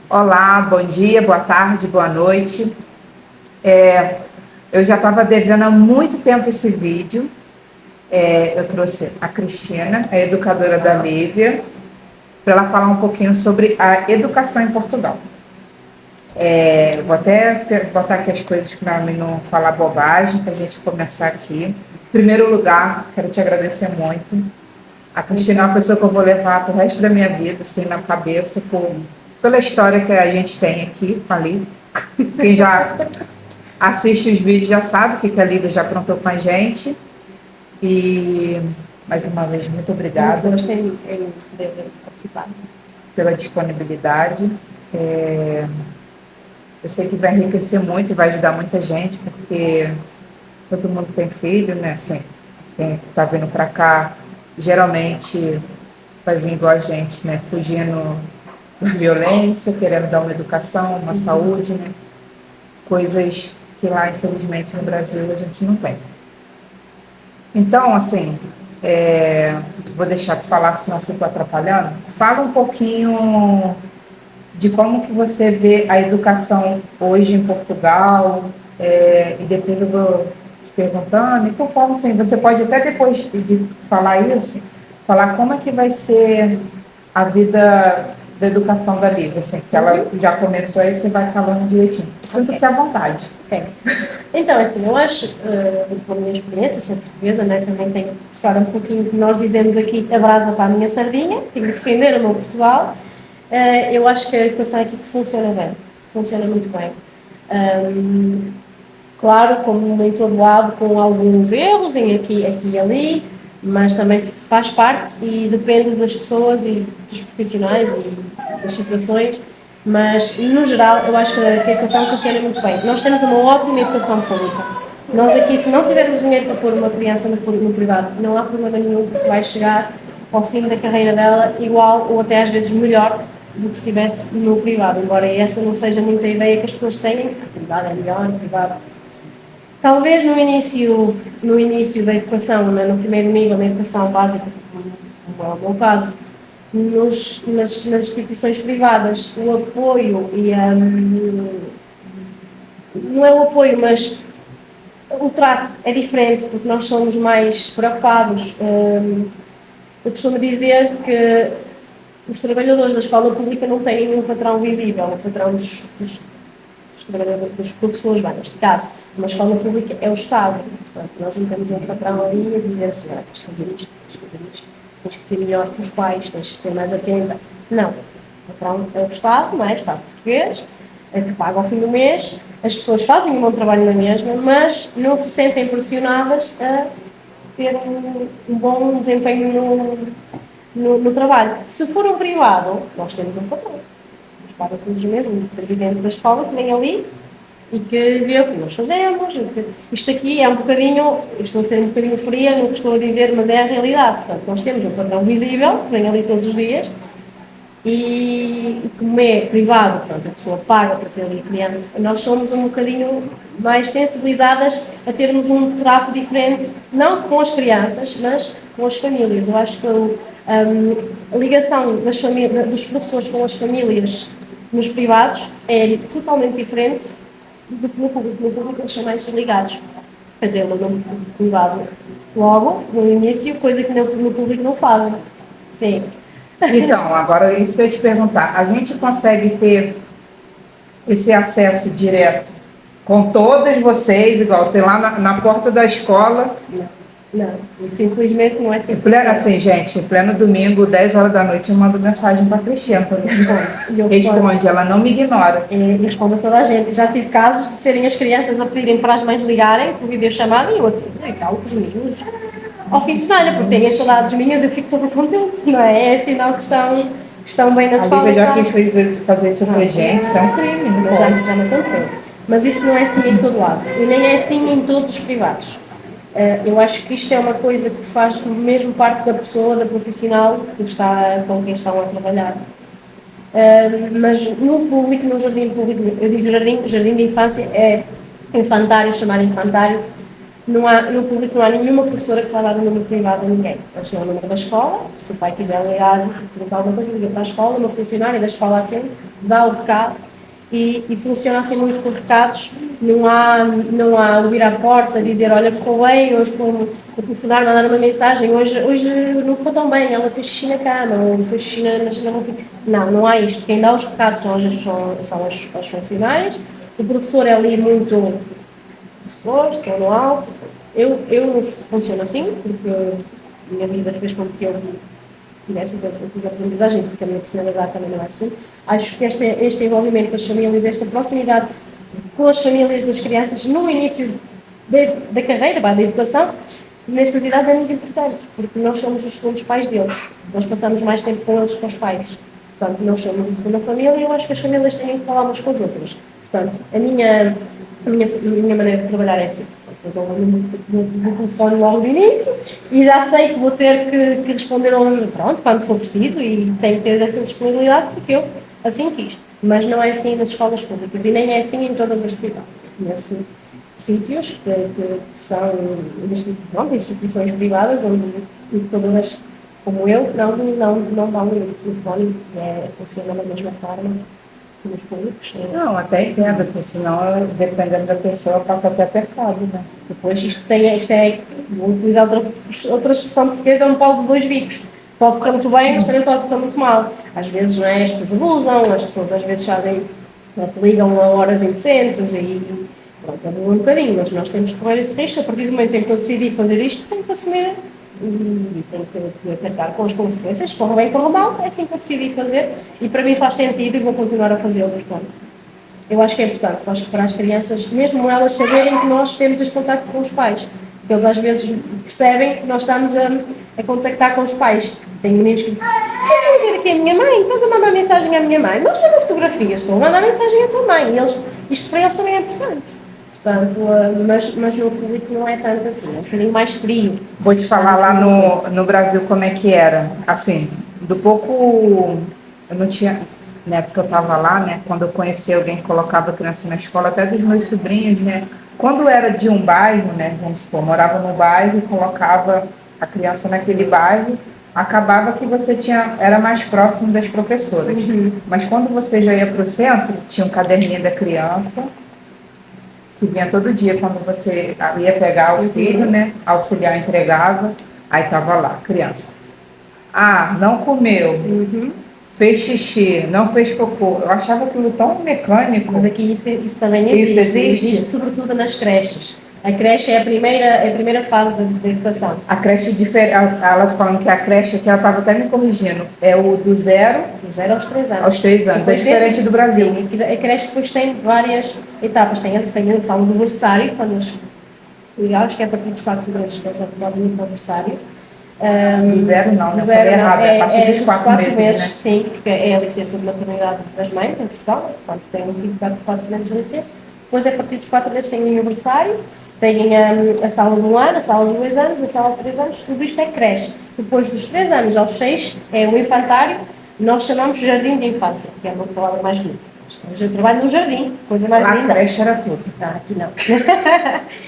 Olá, bom dia, boa tarde, boa noite. Eu já estava devendo há muito tempo esse vídeo. Eu trouxe a Cristina, a educadora da Lívia, para ela falar um pouquinho sobre a educação em Portugal. Vou até botar aqui as coisas para mim não falar bobagem, para a gente começar aqui. Em primeiro lugar, quero te agradecer muito. A Cristina é uma pessoa que eu vou levar para o resto da minha vida, assim, na cabeça, pela história que a gente tem aqui com a Lívia. Quem já assiste os vídeos já sabe o que a Lívia já aprontou com a gente. E, mais uma vez, muito obrigada. Muito gosto em poder participar. Pela disponibilidade. Eu sei que vai enriquecer muito e vai ajudar muita gente, porque todo mundo tem filho, né? Assim, quem está vindo para cá, geralmente vai vir igual a gente, né? Fugindo da violência, querendo dar uma educação, uma saúde, né? Coisas que lá, infelizmente, no Brasil a gente não tem. Então, assim, vou deixar de falar, senão fico atrapalhando. Fala um pouquinho de como que você vê a educação hoje em Portugal, e depois eu vou te perguntando, e conforme, assim, você pode até depois de falar isso, falar como é que vai ser a vida da educação da Lívia, assim, que ela já começou, aí você vai falando direitinho. Sinta-se à vontade. Ok. Então, assim, eu acho, pela minha experiência, sou portuguesa, né, também tenho que puxar um pouquinho que nós dizemos aqui, a brasa para a minha sardinha, tenho que defender o meu Portugal. Eu acho que a educação aqui funciona bem, funciona muito bem. Claro, como em todo lado, com alguns erros, aqui e ali, mas também faz parte e depende das pessoas e dos profissionais e das situações, mas no geral eu acho que a educação funciona muito bem. Nós temos uma ótima educação pública. Nós aqui, se não tivermos dinheiro para pôr uma criança no privado, não há problema nenhum, porque vai chegar ao fim da carreira dela igual ou até às vezes melhor do que se estivesse no privado, embora essa não seja muito a ideia que as pessoas têm, que o privado é melhor, o privado. Talvez no início da educação, né, no primeiro nível da educação básica, como é o meu caso, nas instituições privadas, o apoio e não é o apoio, mas o trato é diferente, porque nós somos mais preocupados. Eu costumo dizer que os trabalhadores da escola pública não têm nenhum patrão visível, o patrão dos professores, bem, neste caso, uma escola pública é o Estado. Portanto, nós não temos um patrão ali a dizer assim, tens de fazer isto, tens de fazer isto, tens que ser melhor que os pais, tens que ser mais atenta. Não. O patrão é o Estado, não é? O Estado português, que paga ao fim do mês. As pessoas fazem um bom trabalho na mesma, mas não se sentem pressionadas a ter um bom desempenho no trabalho. Se for um privado, nós temos um patrão. Paga todos os meses, um presidente da escola que vem ali e que vê o que nós fazemos. Isto aqui é um bocadinho, eu estou a ser um bocadinho fria no que estou a dizer, mas é a realidade. Portanto, nós temos um padrão visível, que vem ali todos os dias, e como é privado, portanto, a pessoa paga para ter ali criança, nós somos um bocadinho mais sensibilizadas a termos um trato diferente, não com as crianças, mas com as famílias. Eu acho que a ligação dos professores com as famílias nos privados é totalmente diferente do que no público. No público eles são mais ligados. A dela no privado logo, no início, coisa que no público não fazem. Sim. Então, agora isso que eu ia te perguntar. A gente consegue ter esse acesso direto com todos vocês, igual tem lá na porta da escola? Não, isso infelizmente não é Em pleno, assim, gente, em pleno domingo, 10 horas da noite, eu mando mensagem para a Cristiana. Responde, ela não me ignora. E responde a toda a gente. Já tive casos de serem as crianças a pedirem para as mães ligarem por videochamada e eu falo com os meninos ao fim de semana, porque têm as saudades minhas, eu fico toda contente, não é? É sinal que estão bem na escola. A Lívia já quis fazer isso com a gente, isso é um crime. Mas já me aconteceu. Mas isso não é assim em todo lado. E nem é assim em todos os privados. Eu acho que isto é uma coisa que faz mesmo parte da pessoa, da profissional com quem estão a trabalhar. Mas no público, no jardim público, eu digo jardim de infância, é infantário, chamar infantário, No público não há nenhuma professora que vá dar o número privado a ninguém. Eles têm o número da escola, se o pai quiser ligar, perguntar alguma coisa, liga para a escola, uma funcionária da escola atende, dá o recado e funciona assim muito por recados. Não há ouvir à porta, dizer, olha, correu bem, hoje como o telefonar, mandar uma mensagem, hoje não correu tão bem, ela fez xixi na cama, ou fez xixi na roupa. Não há isto. Quem dá os recados são as funcionárias. O professor é ali muito professores, estão no alto. Eu não funciono assim, porque a minha vida fez com que eu tivesse outras aprendizagens, porque a minha personalidade também não é assim. Acho que este envolvimento com as famílias, esta proximidade com as famílias das crianças no início da carreira, da educação, nestas idades é muito importante, porque nós somos os segundos pais deles. Nós passamos mais tempo com eles que com os pais. Portanto, nós somos a segunda família e eu acho que as famílias têm que falar umas com as outras. Portanto, a minha maneira de trabalhar é assim. Eu dou o número de telefone logo de início e já sei que vou ter que responder pronto, quando for preciso, e tenho que ter essa disponibilidade porque eu assim quis. Mas não é assim nas escolas públicas e nem é assim em todas as privadas. Conheço sítios que são instituições privadas onde educadoras como eu não dão o número de telefone, funciona da mesma forma nos públicos. Não, até entendo que senão, dependendo da pessoa, passa até apertado, né? Depois vou utilizar outra expressão portuguesa, é um pau de dois bicos. Pode correr muito bem, mas também pode correr muito mal. Às vezes, não é, as pessoas abusam, as pessoas às vezes ligam a horas indecentes e pronto, abusam um bocadinho, mas nós temos que correr esse risco. A partir do momento em que eu decidi fazer isto, tenho que assumir e tenho que acatar com as consequências, corra bem, corra mal, é assim que eu decidi fazer e para mim faz sentido e vou continuar a fazê-lo, portanto. Eu acho que é importante para as crianças, mesmo elas saberem que nós temos este contacto com os pais. Porque eles às vezes percebem que nós estamos a contactar com os pais. Tem meninos que dizem, eu vou ver aqui a minha mãe, estás a mandar mensagem à minha mãe, mostra-me a fotografia, estou a mandar mensagem à tua mãe. Isto para eles também é importante. Portanto, mas no público não é tanto assim, é um bocadinho mais frio. Vou te falar lá no Brasil como é que era. Assim, do pouco. Eu não tinha. Na época que eu estava lá, né? Quando eu conheci alguém que colocava criança na escola, até dos meus sobrinhos, né? Quando era de um bairro, né? Vamos supor, morava no bairro e colocava a criança naquele bairro, acabava que você era mais próximo das professoras. Uhum. Mas quando você já ia para o centro, tinha um caderninho da criança que vinha todo dia quando você ia pegar o filho, né? Auxiliar entregava, aí tava lá, criança. Ah, não comeu, fez xixi, não fez cocô. Eu achava aquilo tão mecânico. Mas aqui isso também existe. Isso existe? Existe sobretudo nas creches. A creche é a primeira fase da educação. A creche diferente, ela tá falando que a creche aqui, ela estava até me corrigindo, é o do zero aos 3 anos. aos 3 anos, Depois é diferente do Brasil. Sim, a creche depois tem várias etapas. Tem a sala do berçário, quando eles, eu acho que é a partir dos 4 meses que eles já podem ir para o berçário. Do zero não, eu falei errado, é a partir dos 4 meses, né? Sim, porque é a licença de maternidade das mães em Portugal, quando tem um filho que 4 meses de licença. Depois, a partir dos 4 meses, tem o aniversário, tem a sala de 1 ano, a sala de 2 anos, a sala de 3 anos, tudo isto é creche. Depois dos 3 anos aos 6 é o infantário, nós chamamos de jardim de infância, que é uma palavra mais bonita. Eu trabalho num jardim, coisa mais linda. A creche era tudo. Aqui não.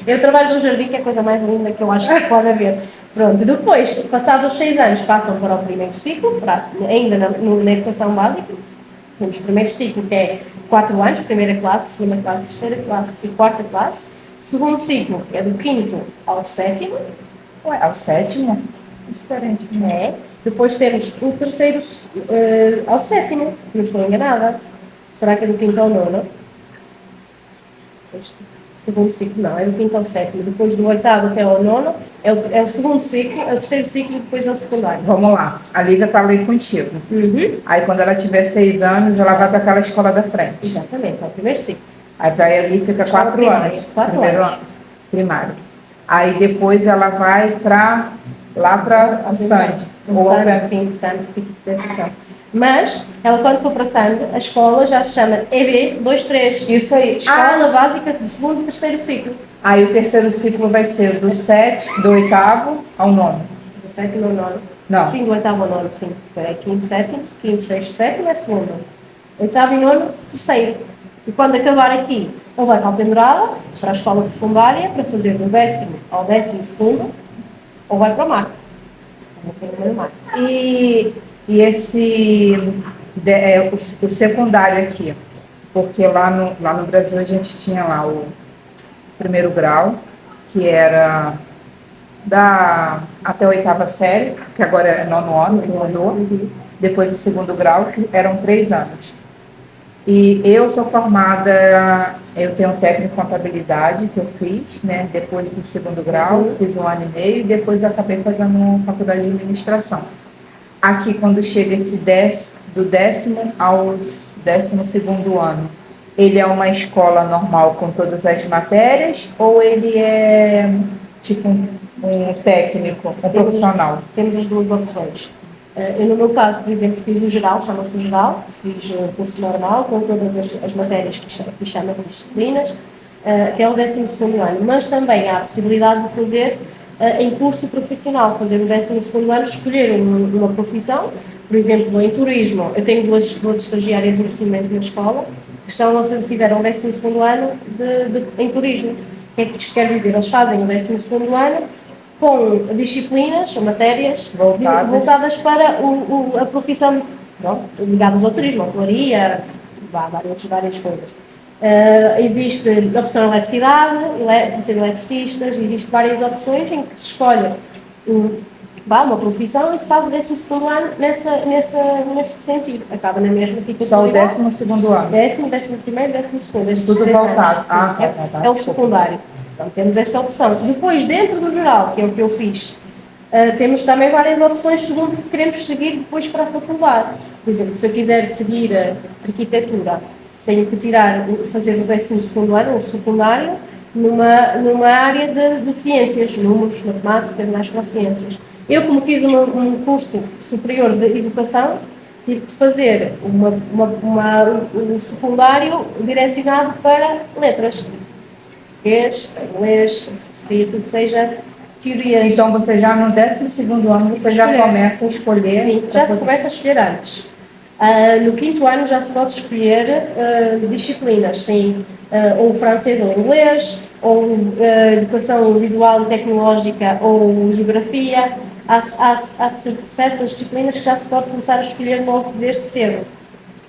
Eu trabalho num jardim, que é a coisa mais linda que eu acho que pode haver. Pronto, depois, passados os 6 anos, passam para o primeiro ciclo, ainda na educação básica. Temos o primeiro ciclo, que é 4 anos, primeira classe, segunda classe, terceira classe e quarta classe. Segundo ciclo é do 5º ao 7º. Ué, ao 7º? Diferente. É. Depois temos o terceiro ao 7º, não estou enganada. Será que é do 5º ao 9º? Segundo ciclo, não, é do 5º ao 7º. Depois do 8º até ao 9º é o segundo ciclo, é o terceiro ciclo e depois é o secundário. Vamos lá, a Lívia está ali contigo. Aí quando ela tiver 6 anos, ela vai para aquela escola da frente. Exatamente, é o primeiro ciclo. Aí vai ali, fica 4 anos. 4 anos. Primário. Aí depois ela vai lá para o Sandy. Sim, Sandy, que pertence a Sandy. Mas, ela quando for para Sandy, a escola já se chama EB23. Isso aí. Escola Básica do segundo e terceiro ciclo. Aí o terceiro ciclo vai ser do 8º ao 9º. Do 7º ao 9º. Não. Sim, do 8º ao 9º, sim. É 5º, 7º, 5º, 6º, 7º é segundo. 8º e 9º, terceiro. E quando acabar aqui, ele vai para a pendurada, para a escola secundária, para fazer do 10º ao 12º, ou vai para a marca. E o secundário aqui, porque lá no Brasil a gente tinha lá o primeiro grau, que era até a 8ª série, que agora é 9º ano, que mudou. Depois o segundo grau, que eram 3 anos. E eu sou formada, eu tenho técnico em contabilidade que eu fiz, né? Depois do segundo grau, fiz 1 ano e meio e depois acabei fazendo faculdade de administração. Aqui, quando chega do 10º ao 12º ano, ele é uma escola normal com todas as matérias ou ele é tipo um técnico, um profissional? Temos as duas opções. Eu, no meu caso, por exemplo, fiz o geral, chama-se o geral, fiz o curso normal, com todas as matérias que chama-se disciplinas, até o 12º ano, mas também há a possibilidade de fazer em curso profissional, fazer o 12º ano, escolher uma profissão, por exemplo, em turismo. Eu tenho duas estagiárias neste momento na escola, que fizeram o 12º ano em turismo. O que é que isto quer dizer? Eles fazem o 12º ano com disciplinas ou matérias voltadas para a profissão, ligadas ao turismo, à hotelaria, várias coisas. Existe a opção eletricidade, ser eletricistas, existem várias opções em que se escolhe uma profissão e se faz o 12º ano nesse sentido. Acaba na mesma, fica só o 12º ano? 11º, 12º. Tudo voltado. É o secundário. Então, temos esta opção. Depois, dentro do geral, que é o que eu fiz, temos também várias opções segundo o que queremos seguir depois para a faculdade. Por exemplo, se eu quiser seguir a arquitetura, tenho que fazer o 12º ano, o secundário, numa área de ciências, números, matemática, mais para ciências. Eu, como quis um curso superior de educação, tive que fazer um secundário direcionado para letras. Português, inglês, filosofia, tudo seja teorias. Então, você já no 12º ano, você já começa a escolher? Sim, já se começa a escolher antes. No 5º ano já se pode escolher disciplinas, sim, ou francês ou inglês, ou educação visual e tecnológica, ou geografia. Há certas disciplinas que já se pode começar a escolher logo desde cedo.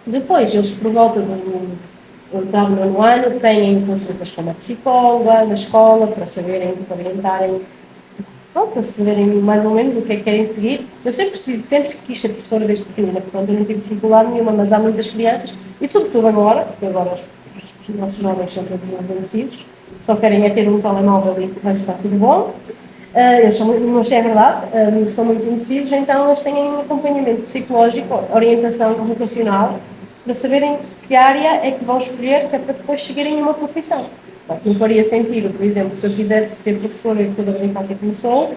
Depois, eles, por volta do 8º ano, têm consultas com uma psicóloga na escola para saberem, para orientarem, para saberem mais ou menos o que é que querem seguir. Eu sempre quis ser professora desde pequenina, portanto eu não tive dificuldade nenhuma, mas há muitas crianças, e sobretudo agora, porque agora os nossos jovens são todos indecisos, só querem é ter um telemóvel e vai estar tudo bom. Eles são, mas é verdade, são muito indecisos, então eles têm um acompanhamento psicológico, orientação vocacional, para saberem que área é que vão escolher, que é para depois seguirem uma profissão. Não faria sentido, por exemplo, se eu quisesse ser professora de educadora de infância como sou,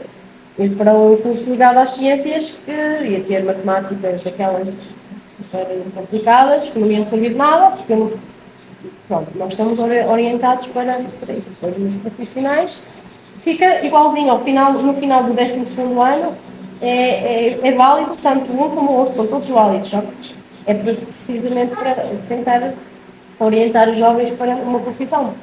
ir para um curso ligado às ciências, que ia ter matemáticas daquelas super complicadas, que não iam servir de nada, porque nós estamos orientados para isso. Depois, nos profissionais, fica igualzinho, no final do 12º ano, é válido, tanto um como o outro, são todos válidos, só que é precisamente para tentar orientar os jovens para uma profissão.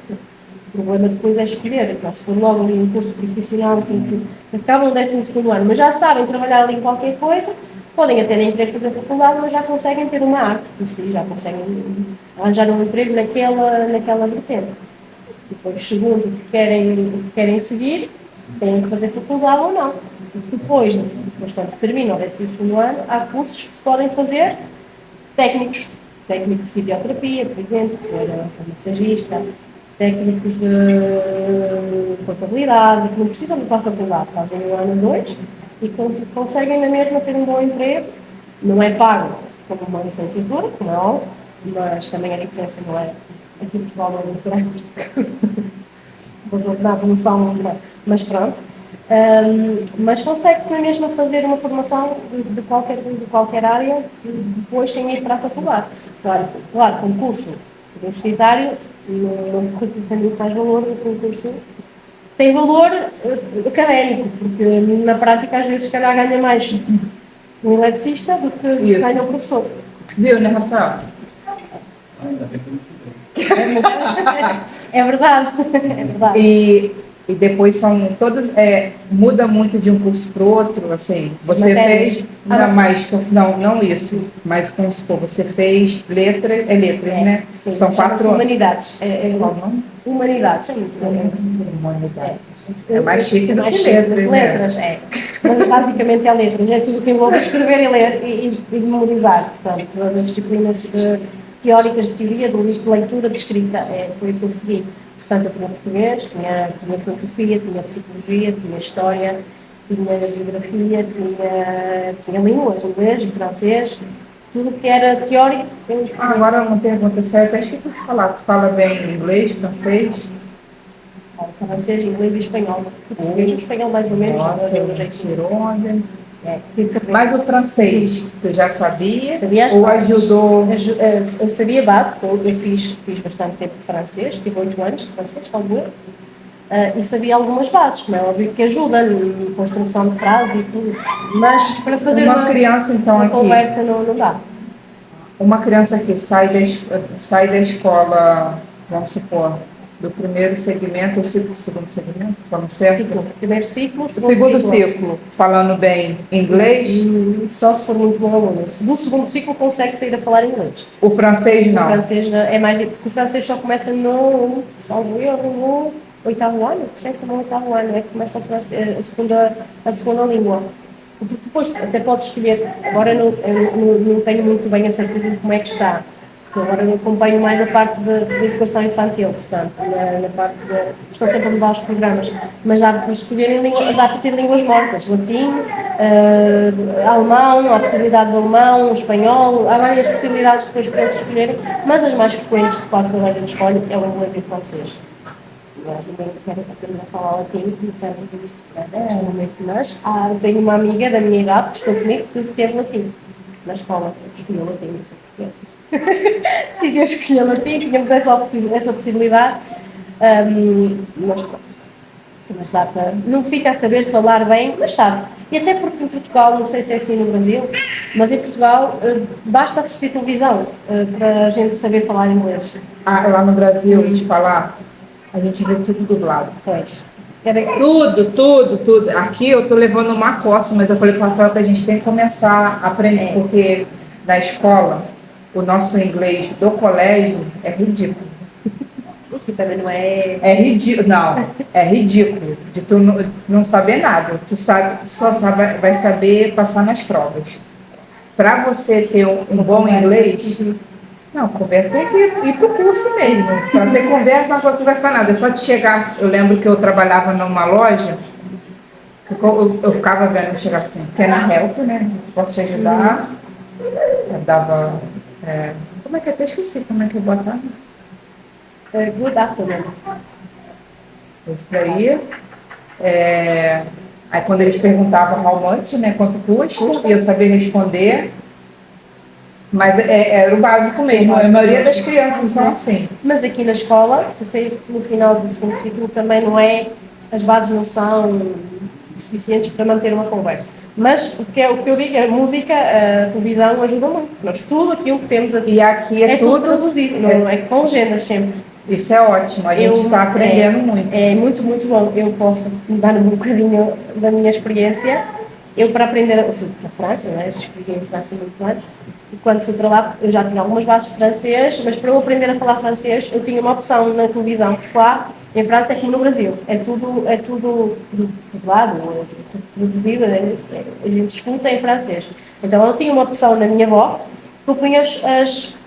O problema depois é escolher. Então, se for logo ali um curso profissional que acabam o 12º ano, mas já sabem trabalhar ali em qualquer coisa, podem até nem querer fazer faculdade, mas já conseguem ter uma arte por si, já conseguem arranjar um emprego naquela vertente. Depois, segundo o que querem seguir, têm que fazer faculdade ou não. Depois quando termina o 12º ano, há cursos que se podem fazer técnicos de fisioterapia, por exemplo, ser massagista, técnicos de contabilidade, que não precisam de ir para a faculdade, fazem o ano 2 e conseguem na mesma ter um bom emprego. Não é pago como uma licenciatura, como é óbvio, mas também a diferença não é aqui em Portugal não é muito grande. Os ordenados não são, mas pronto. Mas consegue-se na mesma fazer uma formação de qualquer área depois sem ir para a faculdade. Claro, com curso universitário no currículo tem muito mais valor do que um curso. Tem valor académico, porque na prática às vezes se calhar ganha mais um eletricista do que ganha um professor. Viu, né, Rafael? É verdade, é verdade. E depois são todos, muda muito de um curso para o outro, assim, você Matérias. fez, não, mas, não isso, mas como se for, você fez letras, né? Sim, São chama-se 4 anos. Humanidades. Qual o nome? Humanidades, é muito. Humanidade. É mais chique do mais que chique do que letras, né? letras, é. Mas basicamente é letras, é tudo que envolve escrever e ler e memorizar. Portanto, todas as disciplinas teóricas de teoria, de leitura, de escrita, foi o que eu segui. Portanto, eu tinha português, tinha filosofia, tinha psicologia, tinha história, tinha geografia, tinha línguas, inglês e francês, tudo que era teórico. Agora uma pergunta séria, até esqueci de falar. Tu fala bem inglês, francês? Francês, inglês e espanhol. O português e o espanhol mais ou menos. Nossa, do jeitinho. tirou onda. Tive que aprender. Mas o francês, tu já sabia? Sabia as Ou bases. ajudou? Eu sabia base, porque eu fiz bastante tempo de francês, tive 8 anos de francês, talvez eu. E sabia algumas bases, como é óbvio que ajuda em construção de frase e tudo. Mas para fazer Uma criança, então, uma aqui, conversa não dá. uma criança que sai da escola, vamos supor, do primeiro segmento, ou segundo segmento, falando certo? Ciclo. Primeiro ciclo, O segundo ciclo, falando bem inglês, só se for muito bom aluno. Do segundo ciclo consegue sair a falar inglês. o francês O não. francês é mais... Porque o francês só começa salvo erro, no oitavo ano, sétimo ou oitavo ano, é que começa a segunda língua. Porque depois até podes escolher, agora eu não tenho muito bem a certeza de como é que está, porque agora eu acompanho mais a parte de educação infantil, portanto, na parte de... Estou sempre a mudar os programas, mas dá para escolherem, dá para ter línguas mortas, latim, alemão, a possibilidade de alemão, espanhol, há várias possibilidades depois para eles escolherem, mas as mais frequentes que quase toda a gente escolhe é o inglês e o francês. Ninguém quer aprender a falar latim, não sabe neste momento, mas tenho uma amiga da minha idade que estou comigo que teve latim na escola, escolheu latim, não sei porquê. Sim, eu escolhi latim, tínhamos essa possibilidade, mas pronto, mas dá para, não fica a saber falar bem, mas sabe. E até porque em Portugal, não sei se é assim no Brasil, mas em Portugal basta assistir televisão para a gente saber falar inglês. Lá no Brasil, te falar, a gente vê tudo dublado. Pois. Tudo. Aqui eu tô levando uma coça, mas eu falei para a Rafael que a gente tem que começar a aprender, porque na escola, o nosso inglês do colégio é ridículo. Que também não é... É ridículo, não, é ridículo, de tu não saber nada, tu só vai saber passar nas provas. Para você ter um bom inglês, não, conversa tem que ir para o curso mesmo. Para ter conversa, não vai conversar nada. É só te chegar. Eu lembro que eu trabalhava numa loja, eu ficava vendo chegar assim, can I help, né? Posso te ajudar? Eu dava. Como é que até esqueci como é que eu botava? Good afternoon. Isso daí. Aí quando eles perguntavam how much, né? Quanto custa, e eu sabia responder. Mas era o básico mesmo, a maioria das crianças são assim. Mas aqui na escola, se sair no final do segundo ciclo, também não é, as bases não são suficientes para manter uma conversa. Mas o que eu digo é a música, a televisão ajuda muito. Nós tudo aquilo que temos aqui, e aqui é tudo traduzido, não é com legendas sempre. Isso é ótimo, a gente está aprendendo muito. É muito, muito bom. Eu posso dar um bocadinho da minha experiência. Eu, para aprender, eu fui para a França, né? Estive em França há muitos anos, e quando fui para lá eu já tinha algumas bases de francês, mas para eu aprender a falar francês eu tinha uma opção na televisão, porque lá em França é como no Brasil, é tudo dublado, é tudo traduzido, a gente escuta em francês. Então eu tinha uma opção na minha box que eu punha as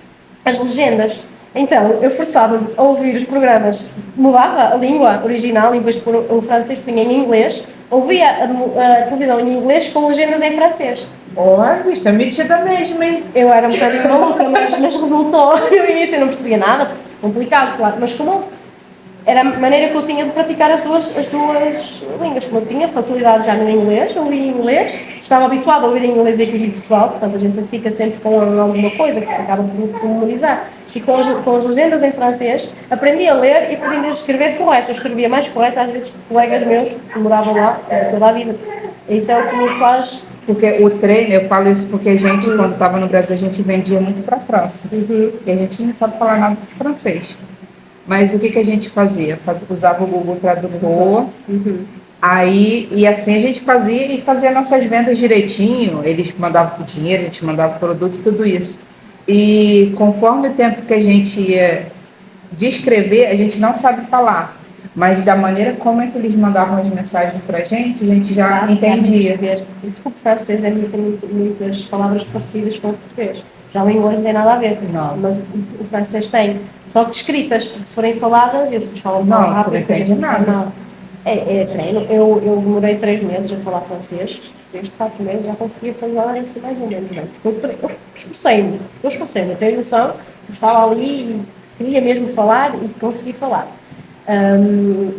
legendas. Então, eu forçava-me a ouvir os programas, mudava a língua original, em vez de pôr o francês, punha em inglês, ouvia a televisão em inglês com legendas em francês. Olha, isto é metida mesmo, hein? Eu era um bocadinho maluca, mas resultou. No início eu não percebia nada, porque foi complicado, claro, mas como era a maneira que eu tinha de praticar as duas línguas, como eu tinha facilidade já no inglês, eu li em inglês, estava habituada a ler em inglês aqui em Portugal, portanto a gente fica sempre com alguma coisa que acaba por memorizar. E com as legendas em francês, aprendi a ler e aprendi a escrever correto. Eu escrevia mais correto às vezes que colegas meus que moravam lá toda a vida. E isso é o que nos faz Porque o treino, eu falo isso porque a gente, quando estava no Brasil, a gente vendia muito para a França. E a gente não sabe falar nada de francês. Mas o que a gente fazia? Usava o Google Tradutor. Aí, e assim a gente fazia nossas vendas direitinho. Eles mandavam o dinheiro, a gente mandava o produto e tudo isso. E conforme o tempo que a gente ia descrever, a gente não sabe falar. Mas da maneira como é que eles mandavam as mensagens para a gente já entendia. Desculpe, francês tem muitas palavras parecidas com o português. Já a língua não tem nada a ver. Não. Mas o francês tem. Só que escritas, porque se forem faladas, eles falam Não, rápido. tu não entende nada. É treino. Eu demorei 3 meses a falar francês. 3, 4 meses já conseguia falar assim mais ou menos bem. Eu esforcei-me. Eu tenho noção. Eu estava ali e queria mesmo falar e consegui falar.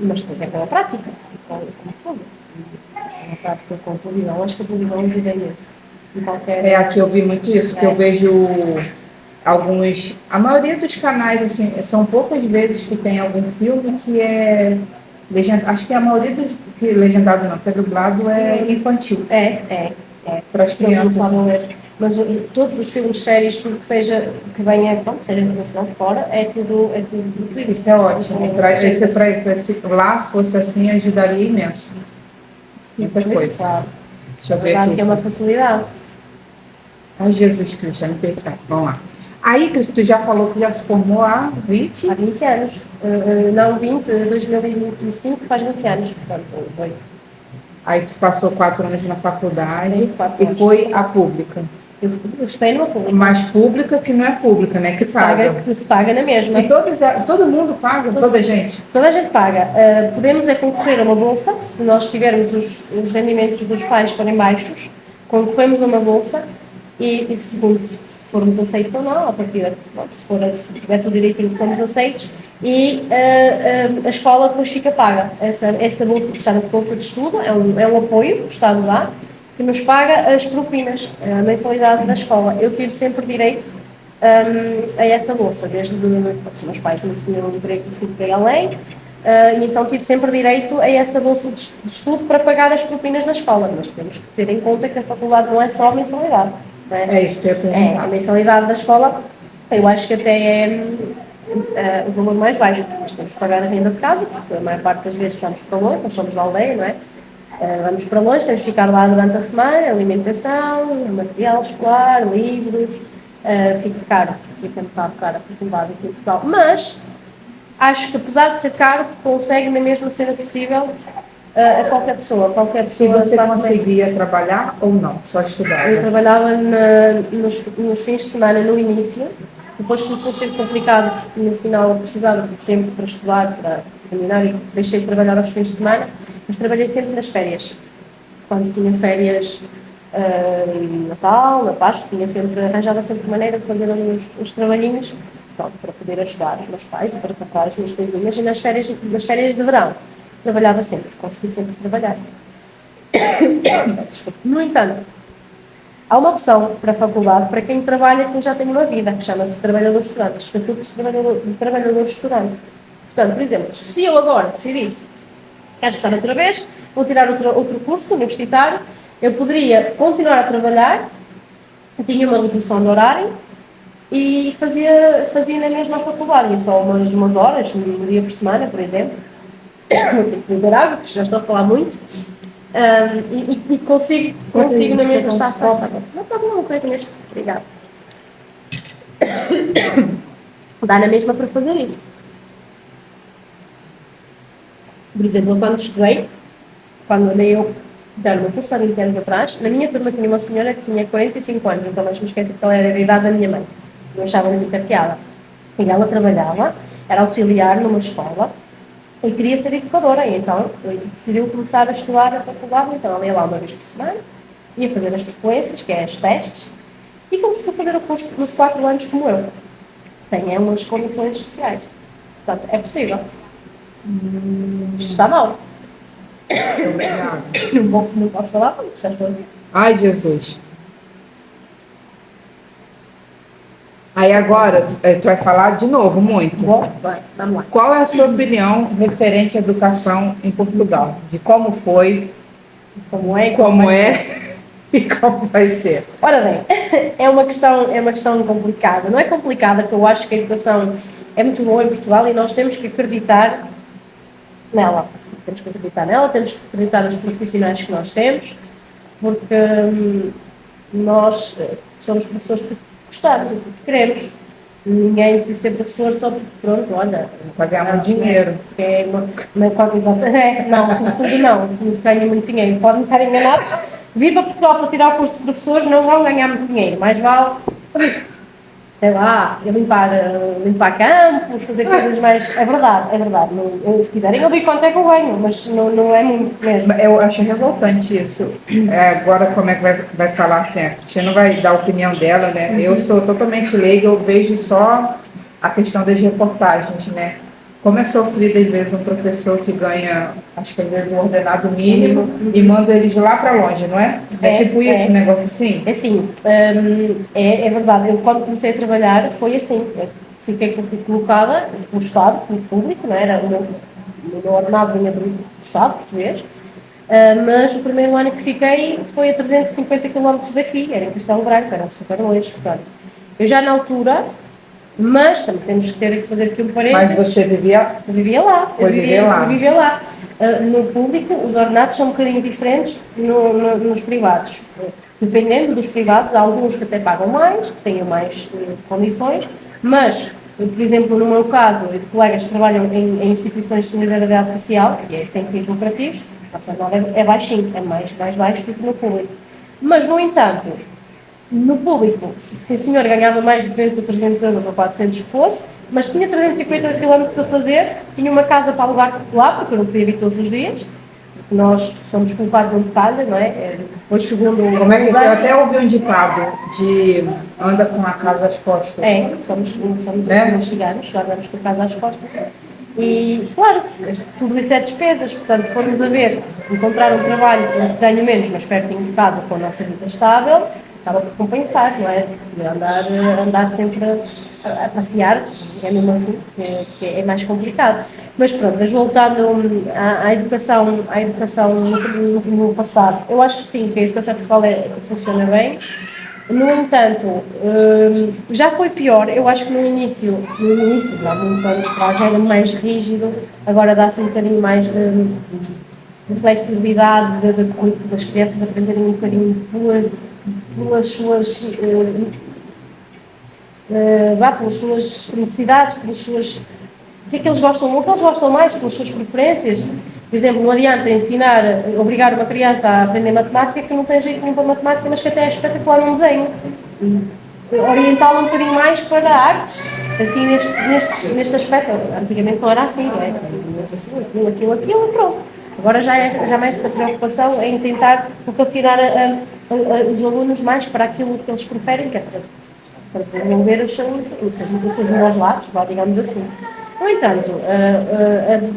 Mas depois é pela prática, como tudo. Na prática com a televisão, acho que a televisão ajuda imenso. Aqui eu vi muito isso, que eu vejo alguns. A maioria dos canais, assim, são poucas vezes que tem algum filme que é. Acho que a maioria dos. Que legendado não, que é dublado é infantil. Para as crianças. Mas todos os filmes, séries, tudo que seja que venha, seja internacional de fora, é tudo Isso é ótimo. Lá fosse assim, ajudaria imenso. Muita coisa. Claro. Deixa eu ver aqui. Que é uma facilidade. Ai, Jesus Cristo, me perdi. Vamos lá. Aí, Cristo, tu já falou que já se formou há 20? Há 20 anos. Não, 2025 faz 20 anos, portanto, 8. Aí tu passou 4 anos na faculdade. Sim, 4 anos. E foi a pública. Eu estudei numa pública. Mas pública que não é pública, né? Que paga. Que se paga na mesma. E todo mundo paga? Toda a gente? Toda a gente paga. Podemos concorrer a uma bolsa, se nós tivermos os rendimentos dos pais forem baixos, concorremos a uma bolsa e segundo se formos aceitos ou não, a partir se tiver tudo direitinho, somos aceitos e a escola depois fica paga. Essa bolsa, que chama-se bolsa de estudo, é um apoio que o Estado dá, que nos paga as propinas, a mensalidade da escola. Eu tive sempre direito a essa bolsa, desde os meus pais no tinham direito do CPLA, e então tive sempre direito a essa bolsa de estudo para pagar as propinas da escola, mas temos que ter em conta que a faculdade não é só a mensalidade. Não é? É isso que eu ia perguntar. A mensalidade da escola, eu acho que até é o valor mais baixo, porque nós temos que pagar a renda de casa, porque a maior parte das vezes vamos para longe, nós somos da aldeia, não é? Vamos para longe, temos que ficar lá durante a semana, alimentação, material escolar, livros, fica caro, fica um bocado caro a faculdade aqui em Portugal, mas acho que apesar de ser caro, consegue na mesma ser acessível a qualquer pessoa. E você conseguia trabalhar ou não? Só estudava? Eu trabalhava nos fins de semana no início, depois começou a ser complicado porque no final eu precisava de tempo para estudar, para terminar e deixei de trabalhar aos fins de semana, mas trabalhei sempre nas férias. Quando tinha férias em Natal, na Páscoa, arranjava sempre maneira de fazer uns trabalhinhos para poder ajudar os meus pais e para comprar as minhas coisinhas. E nas férias de verão trabalhava sempre, consegui sempre trabalhar. No entanto, há uma opção para a faculdade para quem trabalha, quem já tem uma vida, que chama-se trabalhador-estudante, estatuto de trabalhador-estudante. Portanto, por exemplo, se eu agora decidisse, quero estudar outra vez, vou tirar outro curso universitário, eu poderia continuar a trabalhar, tinha uma redução de horário e fazia na mesma faculdade, ia só umas horas, um dia por semana, por exemplo. Vou ter que beber água, porque já estou a falar muito. E consigo na mesma. Está. Não está bom, creio neste. Obrigada. Dá na mesma para fazer isso. Por exemplo, quando andei eu dar o meu curso há 20 anos atrás, na minha turma tinha uma senhora que tinha 45 anos, então mas me esqueci porque ela era da idade da minha mãe. Eu achava muito arqueada. E ela trabalhava, era auxiliar numa escola e queria ser educadora, e então decidiu começar a estudar a faculdade, então ela ia lá uma vez por semana, ia fazer as frequências, que é os testes, e conseguiu fazer o curso nos 4 anos como eu. Tem umas condições especiais. Portanto, é possível. Isto está mal. Não posso falar porque já estou a ver. Ai, Jesus. Aí agora, tu vai falar de novo muito. Bom, vamos lá. Qual é a sua opinião referente à educação em Portugal? De como foi, como é E como vai ser? Ora bem, é uma questão complicada. Não é complicada, porque eu acho que a educação é muito boa em Portugal e nós temos que acreditar nela. Temos que acreditar nela, temos que acreditar nos profissionais que nós temos, porque nós somos professores porque gostamos, porque queremos. Ninguém decide ser professor só porque, pronto, olha... Para ganhar muito dinheiro. É não, sobretudo não se ganha muito dinheiro. Podem estar enganados. Vir para Portugal para tirar o curso de professores não vão ganhar muito dinheiro. Mais vale, sei lá, limpar campos, fazer coisas mais... É verdade. Se quiserem, eu digo quanto é que eu ganho, mas não é muito mesmo. Eu acho revoltante isso. Agora, como é que vai falar assim? A Cristina vai dar a opinião dela, né? Eu sou totalmente leiga, eu vejo só a questão das reportagens, né? Como é sofrido, às vezes, um professor que ganha, acho que às vezes, um ordenado mínimo e manda eles lá para longe, não é? É tipo isso, um negócio assim? É assim, é verdade. Eu, quando comecei a trabalhar, foi assim. Eu fiquei colocada no Estado, no público, não é? Era o meu ordenado vinha do Estado português, mas o primeiro ano que fiquei foi a 350 km daqui, era em Castelo Branco, era super longe, portanto. Eu já na altura, mas também temos que ter que fazer aqui um parênteses. Mas você vivia? Eu vivia lá. Foi viver lá. No público, os ordenados são um bocadinho diferentes nos privados. Dependendo dos privados, há alguns que até pagam mais, que têm mais condições, mas, por exemplo, no meu caso, de colegas que trabalham em instituições de solidariedade social, que é sem fins lucrativos, o ordenado é baixinho, é mais baixo do que no público. Mas, no entanto, no público, se a senhora ganhava mais de 200 ou 300 euros ou 400 que fosse, mas tinha 350 km a fazer, tinha uma casa para alugar lá, porque eu não podia vir todos os dias, porque nós somos colocados onde calha, não é? Depois, segundo... Como é que eu até ouvi um ditado de anda com a casa às costas. Somos uns ciganos, já andamos com a casa às costas. E, claro, tudo isso é despesas, portanto, se formos a ver, encontrar um trabalho que se ganha menos, mas pertinho de casa, com a nossa vida estável, acaba por compensar, não é? Andar sempre a passear, é mesmo assim, que é mais complicado. Mas pronto, mas voltando à educação no passado, eu acho que sim, que a educação em Portugal funciona bem. No entanto, já foi pior. Eu acho que no início, há muitos anos atrás, já era mais rígido, agora dá-se um bocadinho mais de flexibilidade, das crianças aprenderem um bocadinho pelas suas necessidades, pelas suas... O que é que eles gostam? O que eles gostam mais, pelas suas preferências. Por exemplo, não adianta obrigar uma criança a aprender matemática que não tem jeito nenhum para matemática, mas que até é espetacular num desenho. Orientá-la um bocadinho mais para artes, assim, neste aspecto. Antigamente não era assim, não é? Aquilo, e pronto. Agora já mais esta preocupação em tentar vocacionar os alunos mais para aquilo que eles preferem, que é para desenvolver os seus melhores lados, digamos assim. No entanto,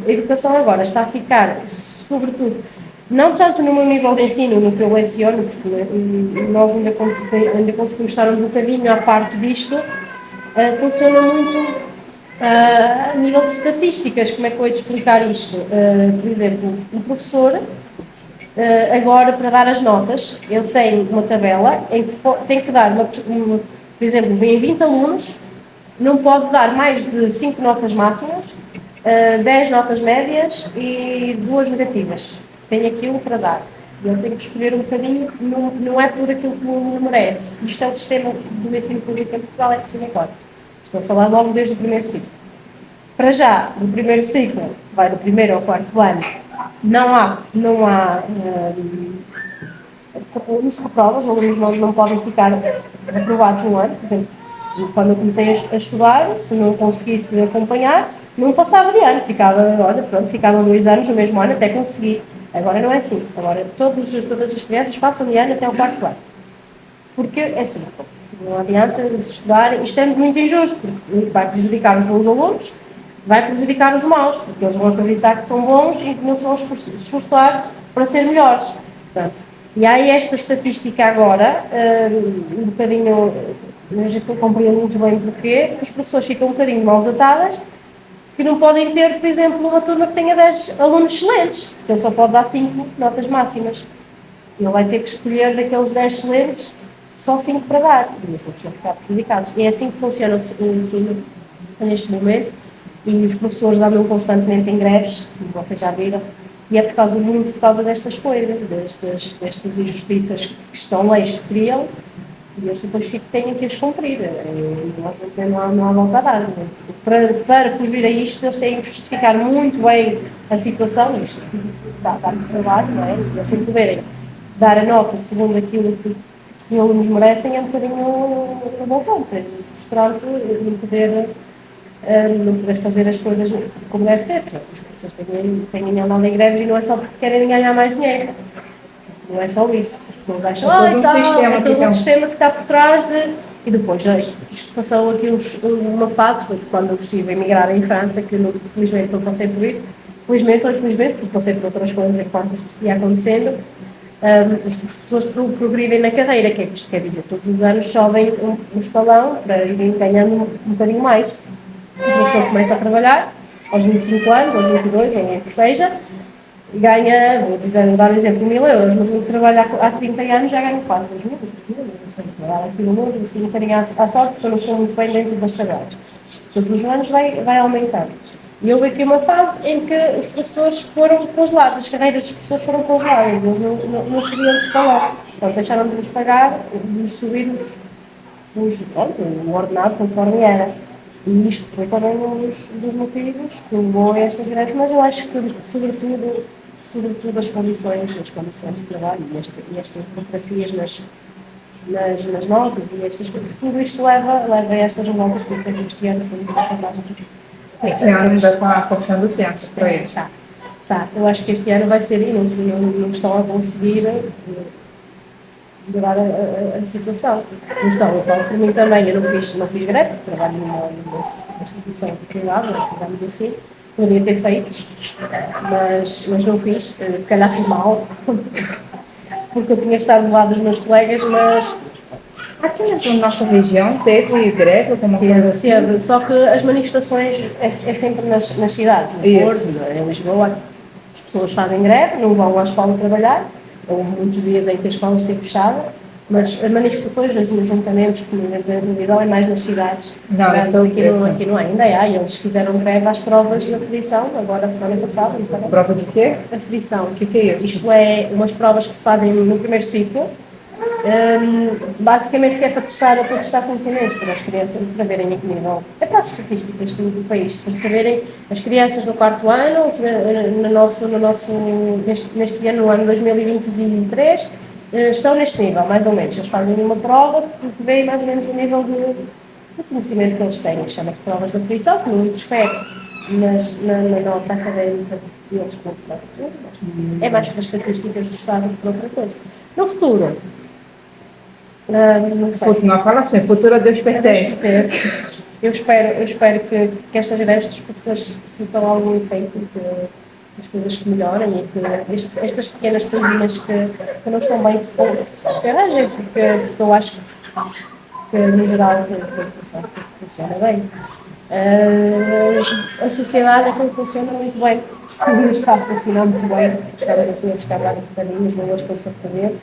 a educação agora está a ficar, sobretudo, não tanto no meu nível de ensino, no que eu leciono, porque nós ainda conseguimos estar um bocadinho à parte disto, funciona muito a nível de estatísticas. Como é que eu hei de explicar isto? Por exemplo, um professor, agora para dar as notas, ele tem uma tabela em que tem que dar, por exemplo, vêm 20 alunos, não pode dar mais de 5 notas máximas, 10 notas médias e 2 negativas. Tem aquilo para dar. E ele tem que escolher um bocadinho, não é por aquilo que o aluno merece. Isto é o sistema do ensino público em Portugal, é assim agora. Estou a falar logo desde o primeiro ciclo. Para já, no primeiro ciclo, vai do primeiro ao quarto ano, não se reprova, os alunos não podem ficar aprovados no ano. Por exemplo, quando eu comecei a estudar, se não conseguisse acompanhar, não passava de ano, ficavam 2 anos no mesmo ano até conseguir. Agora não é assim. Agora todas as crianças passam de ano até o quarto ano. Porque é assim, não adianta estudar, isto é muito injusto, porque vai prejudicar os bons alunos, vai prejudicar os maus, porque eles vão acreditar que são bons e que não se vão esforçar para ser melhores. Portanto, e há esta estatística agora, um bocadinho, a gente não compreende muito bem porquê, que os professores ficam um bocadinho mãos atadas, que não podem ter, por exemplo, uma turma que tenha 10 alunos excelentes, que ele só pode dar 5 notas máximas. Ele vai ter que escolher daqueles 10 excelentes só 5 para dar, e os outros vão ficar prejudicados. É assim que funciona o ensino neste momento, e os professores andam constantemente em greves, como vocês já viram, e é muito por causa destas coisas, destas injustiças, que são leis que criam, e eles depois têm que as cumprir. Não há volta a dar. Para fugir a isto, eles têm que justificar muito bem a situação, isto dá muito trabalho, não é? E eles não poderem dar a nota segundo aquilo que os alunos merecem é um bocadinho revoltante, frustrante não poder fazer as coisas como deve ser. Portanto, os professores têm andado em greves e não é só porque querem ganhar mais dinheiro. Não é só isso. As pessoas acham é todo um sistema que está por trás de... E depois, isto passou aqui uma fase, foi quando eu estive a emigrar em França, que felizmente não passei por isso, felizmente ou infelizmente, porque passei por outras coisas enquanto isto ia acontecendo, os professores progridem na carreira, que é que isto quer dizer? Todos os anos sobem um escalão para irem ganhando um bocadinho mais. O professor começa a trabalhar aos 25 anos, aos 22, ou o que seja, ganha, vou dar um exemplo, 1.000 euros, mas um que trabalha há 30 anos já ganha quase 2.000, não sei, trabalhar aqui no mundo, assim, um bocadinho à sorte, porque eu não estou muito bem dentro das tabelas. Isto todos os anos vai aumentar. E houve aqui uma fase em que os professores foram congelados, as carreiras dos professores foram congeladas, eles não subiam de escalão, então deixaram de nos pagar, de nos subir o ordenado conforme era. E isto foi também um dos motivos que levou a estas greves, mas eu acho que, sobretudo as condições de trabalho e estas burocracias nas notas e estas coisas, tudo isto leva a estas revoltas, por isso é que este ano foi muito catástrofe. Esse ano ainda está passando tenso para eles. Tá. Eu acho que este ano vai ser, e não estão a conseguir melhorar a situação. Não estão, eu falo por mim também, eu não fiz greve, porque trabalho numa instituição privada, digamos assim, poderia ter feito, mas não fiz, se calhar fiz mal, porque eu tinha que estar do lado dos meus colegas, mas... Aqui na nossa região teve greve, alguma coisa assim? Teve, só que as manifestações é sempre nas cidades, no Porto, em Lisboa, as pessoas fazem greve, não vão à escola trabalhar, houve muitos dias em que a escola esteve fechada, mas as manifestações, os juntamentos, como eventualmente no Vidal, é mais nas cidades. Não, aqui não é, ainda há, e eles fizeram greve às provas da aferição, agora a semana passada. Prova de quê? Aferição. O que é isso? Isto é umas provas que se fazem no primeiro ciclo, basicamente é para testar conhecimentos para as crianças, para verem em que nível. É para as estatísticas do país, para saberem as crianças no quarto ano, neste ano, no ano 2023, estão neste nível, mais ou menos. Eles fazem uma prova que veem mais ou menos o nível de conhecimento que eles têm. Chama-se provas de aferição, que não interfere na nota académica deles para o futuro, mas é mais para as estatísticas do Estado do que para outra coisa. No futuro, não sei. Não fala assim, futuro a Deus pertence. Eu espero que estas greves dos professores sintam algum efeito, que as coisas que melhorem e que estas pequenas coisinhas que não estão bem que se arranjem, porque eu acho que no geral que funciona bem. A sociedade é que não funciona muito bem, não está a funcionar muito bem, estamos assim a descarregar um bocadinho, mas não estão-se a perder.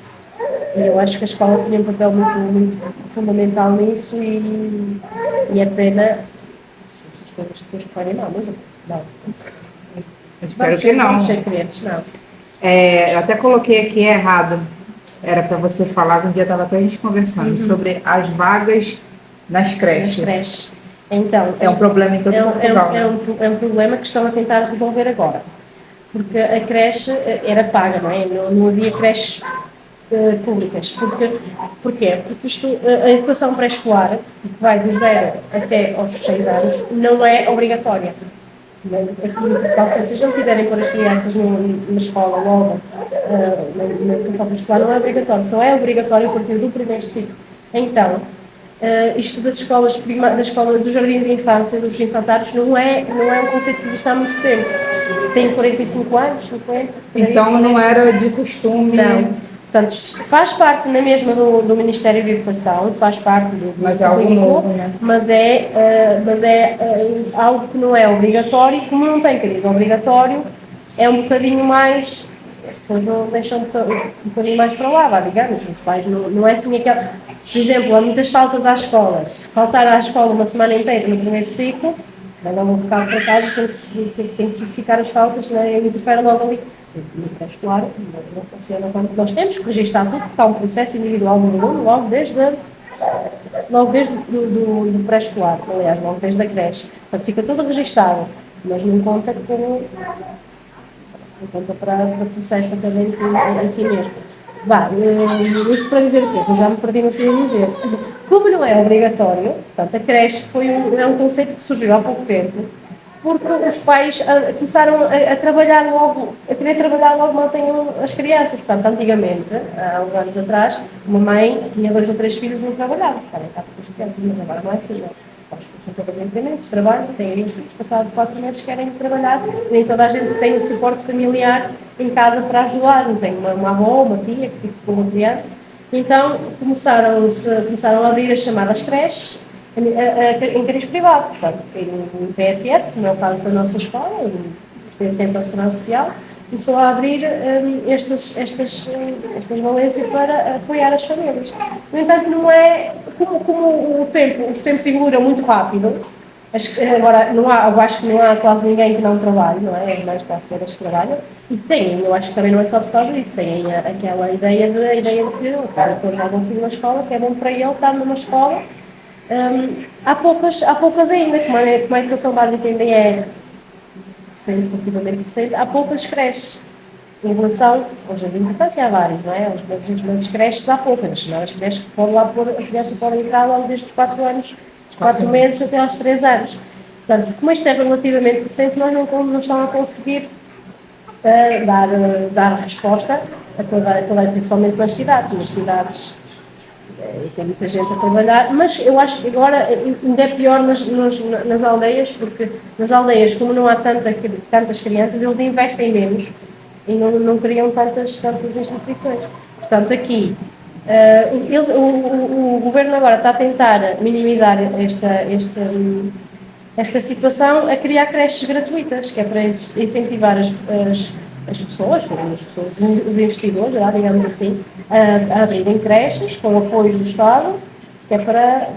E eu acho que a escola tinha um papel muito fundamental nisso e é pena se as coisas depois correrem mal, mas eu espero que não. Vamos ser crentes, não. Eu até coloquei aqui errado, era para você falar, um dia estava até a gente conversando sobre as vagas nas creches. Então, é um problema em todo Portugal. É um problema que estão a tentar resolver agora, porque a creche era paga, não é? Não havia creches públicas. Porquê? Porque a educação pré-escolar, que vai do 0 até aos 6 anos, não é obrigatória. Se vocês não quiserem pôr as crianças na escola logo, na educação pré-escolar, não é obrigatório, só é obrigatório a partir do primeiro ciclo. Então, isto das escolas dos jardins de infância, dos infantários, não é um conceito que existe há muito tempo. Tem 45 anos, 50. Então não era de costume. Não. Portanto, faz parte na mesma do Ministério da Educação, faz parte do mas é algo novo, né? Mas é algo que não é obrigatório, e como não tem cariz obrigatório, é um bocadinho mais, pessoas não deixam um bocadinho mais para lá, digamos, os pais não é assim aquela... Por exemplo, há muitas faltas à escola. Se faltar à escola uma semana inteira no primeiro ciclo, mandam um recado para casa e tem que justificar as faltas, né, e interfere logo ali. No pré-escolar não funciona quando... Nós temos que registrar tudo, porque há um processo individual do aluno logo desde do pré-escolar, aliás, logo desde a creche. Portanto, fica tudo registado, mas não conta para o processo académico em si mesmo. Isto para dizer o quê? Eu já me perdi no que ia dizer. Como não é obrigatório, portanto, a creche é um conceito que surgiu há pouco tempo, porque os pais começaram a trabalhar logo, a querer trabalhar logo mal tenham as crianças. Portanto, antigamente, há uns anos atrás, uma mãe tinha 2 ou 3 filhos e não trabalhava, ficava em casa com as crianças, mas agora não é assim, não. Os que são todas independentes, trabalham, têm os filhos passados 4 meses, querem trabalhar, nem toda a gente tem o suporte familiar em casa para ajudar, não tem uma avó, uma tia que fica com uma criança. Então começaram a abrir as chamadas creches em cariz privado, portanto, em PSS, como é o caso da nossa escola, pertencente à Segurança Social, começou a abrir estas valências para apoiar as famílias. No entanto, não é... Como os tempos evoluíram muito rápido, agora eu acho que não há quase ninguém que não trabalhe, não é? As mães quase todas trabalham, e têm, eu acho que também não é só por causa disso, têm aquela ideia de que o cara depois joga um filho na escola, que é bom para ele estar numa escola. Há poucas ainda, como a educação básica ainda é recente, relativamente recente, há poucas creches. Em relação aos jardins de infância há vários, não é? Mas creches há poucas, as chamadas creches que pode lá pôr, a criança pode entrar logo desde os 4 anos, os 4 meses até aos 3 anos. Portanto, como isto é relativamente recente, nós não estamos a conseguir dar resposta a toda, principalmente nas cidades tem muita gente a trabalhar, mas eu acho que agora ainda é pior nas aldeias, porque nas aldeias, como não há tantas crianças, eles investem menos e não criam tantas instituições. Portanto, aqui, o governo agora está a tentar minimizar esta situação a criar creches gratuitas, que é para incentivar as pessoas, os investidores, digamos assim, a abrirem creches com apoios do Estado, que é para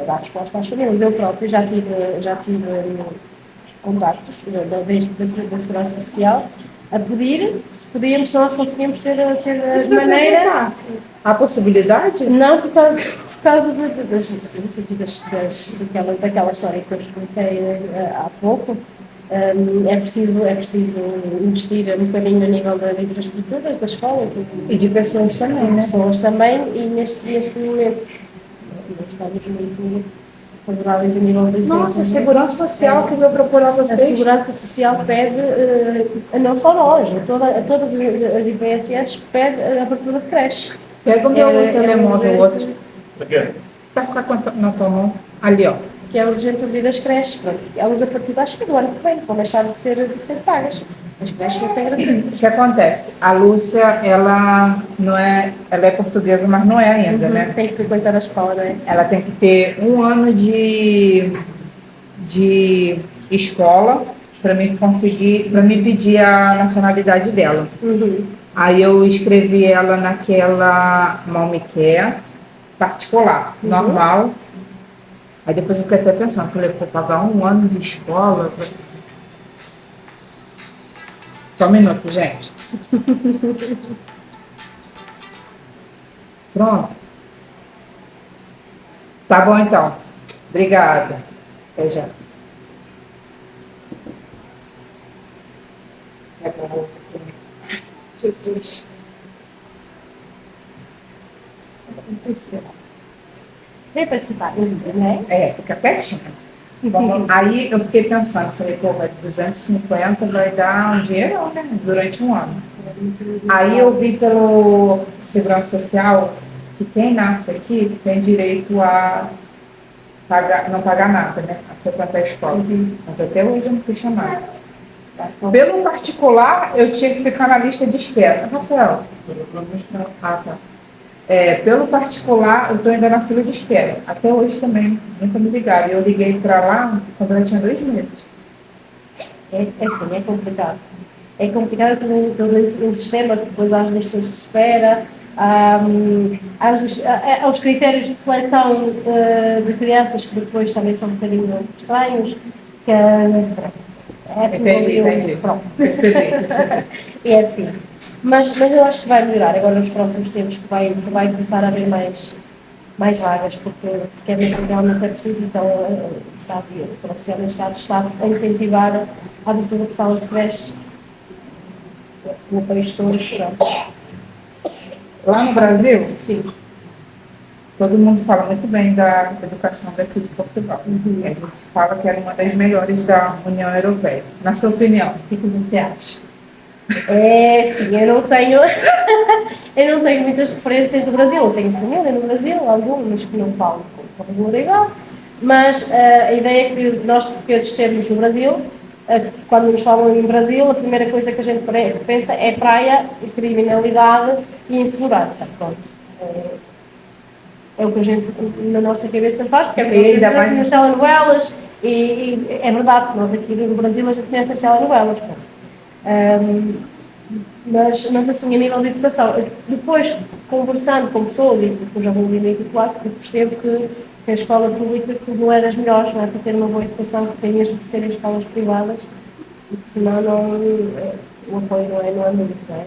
dar resposta às famílias. Eu próprio já tive contactos da Segurança Social a pedir se nós conseguimos ter Isso de maneira... Há possibilidade? Não, por causa das licenças e daquela história que eu expliquei há pouco. É preciso investir um bocadinho a nível da infraestrutura da escola E de pessoas também, né? Pessoas também, e neste momento não estamos muito favoráveis a nível da licença. Nossa, a Segurança Social que veio procurar vocês. A Segurança Social pede, não só nós, a todas as IPSS pede a abertura de creche. Pega o meu telemóvel, outro. Para ficar na tua mão. Ali, ó. Que é urgente abrir as creches, pronto. Elas a partir acho que do ano que vem vão deixar de ser pagas. As creches vão ser gratuitas. O que acontece? A Lúcia, ela é portuguesa, mas não é ainda, né? Tem que frequentar a escola, não é? Ela tem que ter 1 ano de escola para me pedir a nacionalidade dela. Aí eu escrevi ela naquela Malmiquer particular, normal. Aí depois eu fiquei até pensando, falei, pô, pagar 1 ano de escola. Só um minuto, gente. Pronto. Tá bom então. Obrigada. Até já. Jesus. Vem participar do vídeo, né? Fica quietinha. Aí eu fiquei pensando, falei, pô, 250 vai dar um dinheiro, né? Durante 1 ano. Aí eu vi pelo Segurança Social que quem nasce aqui tem direito a não pagar nada, né? A frequentar a escola. Mas até hoje eu não fui chamada. Pelo particular, eu tinha que ficar na lista de espera. Rafael? Ah, tá. Pelo particular, eu estou ainda na fila de espera. Até hoje também, nunca me ligaram. Eu liguei para lá quando ela tinha 2 meses. É sim, é complicado. é complicado todo um sistema que depois há as listas de espera, há os critérios de seleção de crianças que depois também são um bocadinho estranhos, que é tudo ali Entendi. pronto. Percebi. É assim. Mas eu acho que vai melhorar agora nos próximos tempos, que vai começar a haver mais vagas, porque é mesmo realmente é preciso, então o Estado e o Segurança Social, neste caso, está a incentivar a abertura de salas de creche no país todo, portanto. Lá no Brasil, Sim. todo mundo fala muito bem da educação daqui de Portugal. Uhum. A gente fala que era uma das melhores da União Europeia. Na sua opinião, o que você acha? Sim, eu não tenho muitas referências do Brasil. Eu tenho família no Brasil, alguns que não falam com regularidade, mas a ideia é que nós portugueses temos no Brasil, quando nos falam em Brasil, a primeira coisa que a gente pensa é praia, criminalidade e insegurança. Pronto. É o que a gente na nossa cabeça faz, porque é o que nós vemos nas telenovelas, e é verdade, nós aqui no Brasil a gente conhece as telenovelas. Mas assim, a nível de educação, depois conversando com pessoas, e depois já vou ler aqui, claro, porque percebo que a escola pública que não é das melhores, não é, para ter uma boa educação, que tem mesmo que ser em escolas privadas, porque senão o apoio não é muito, não é?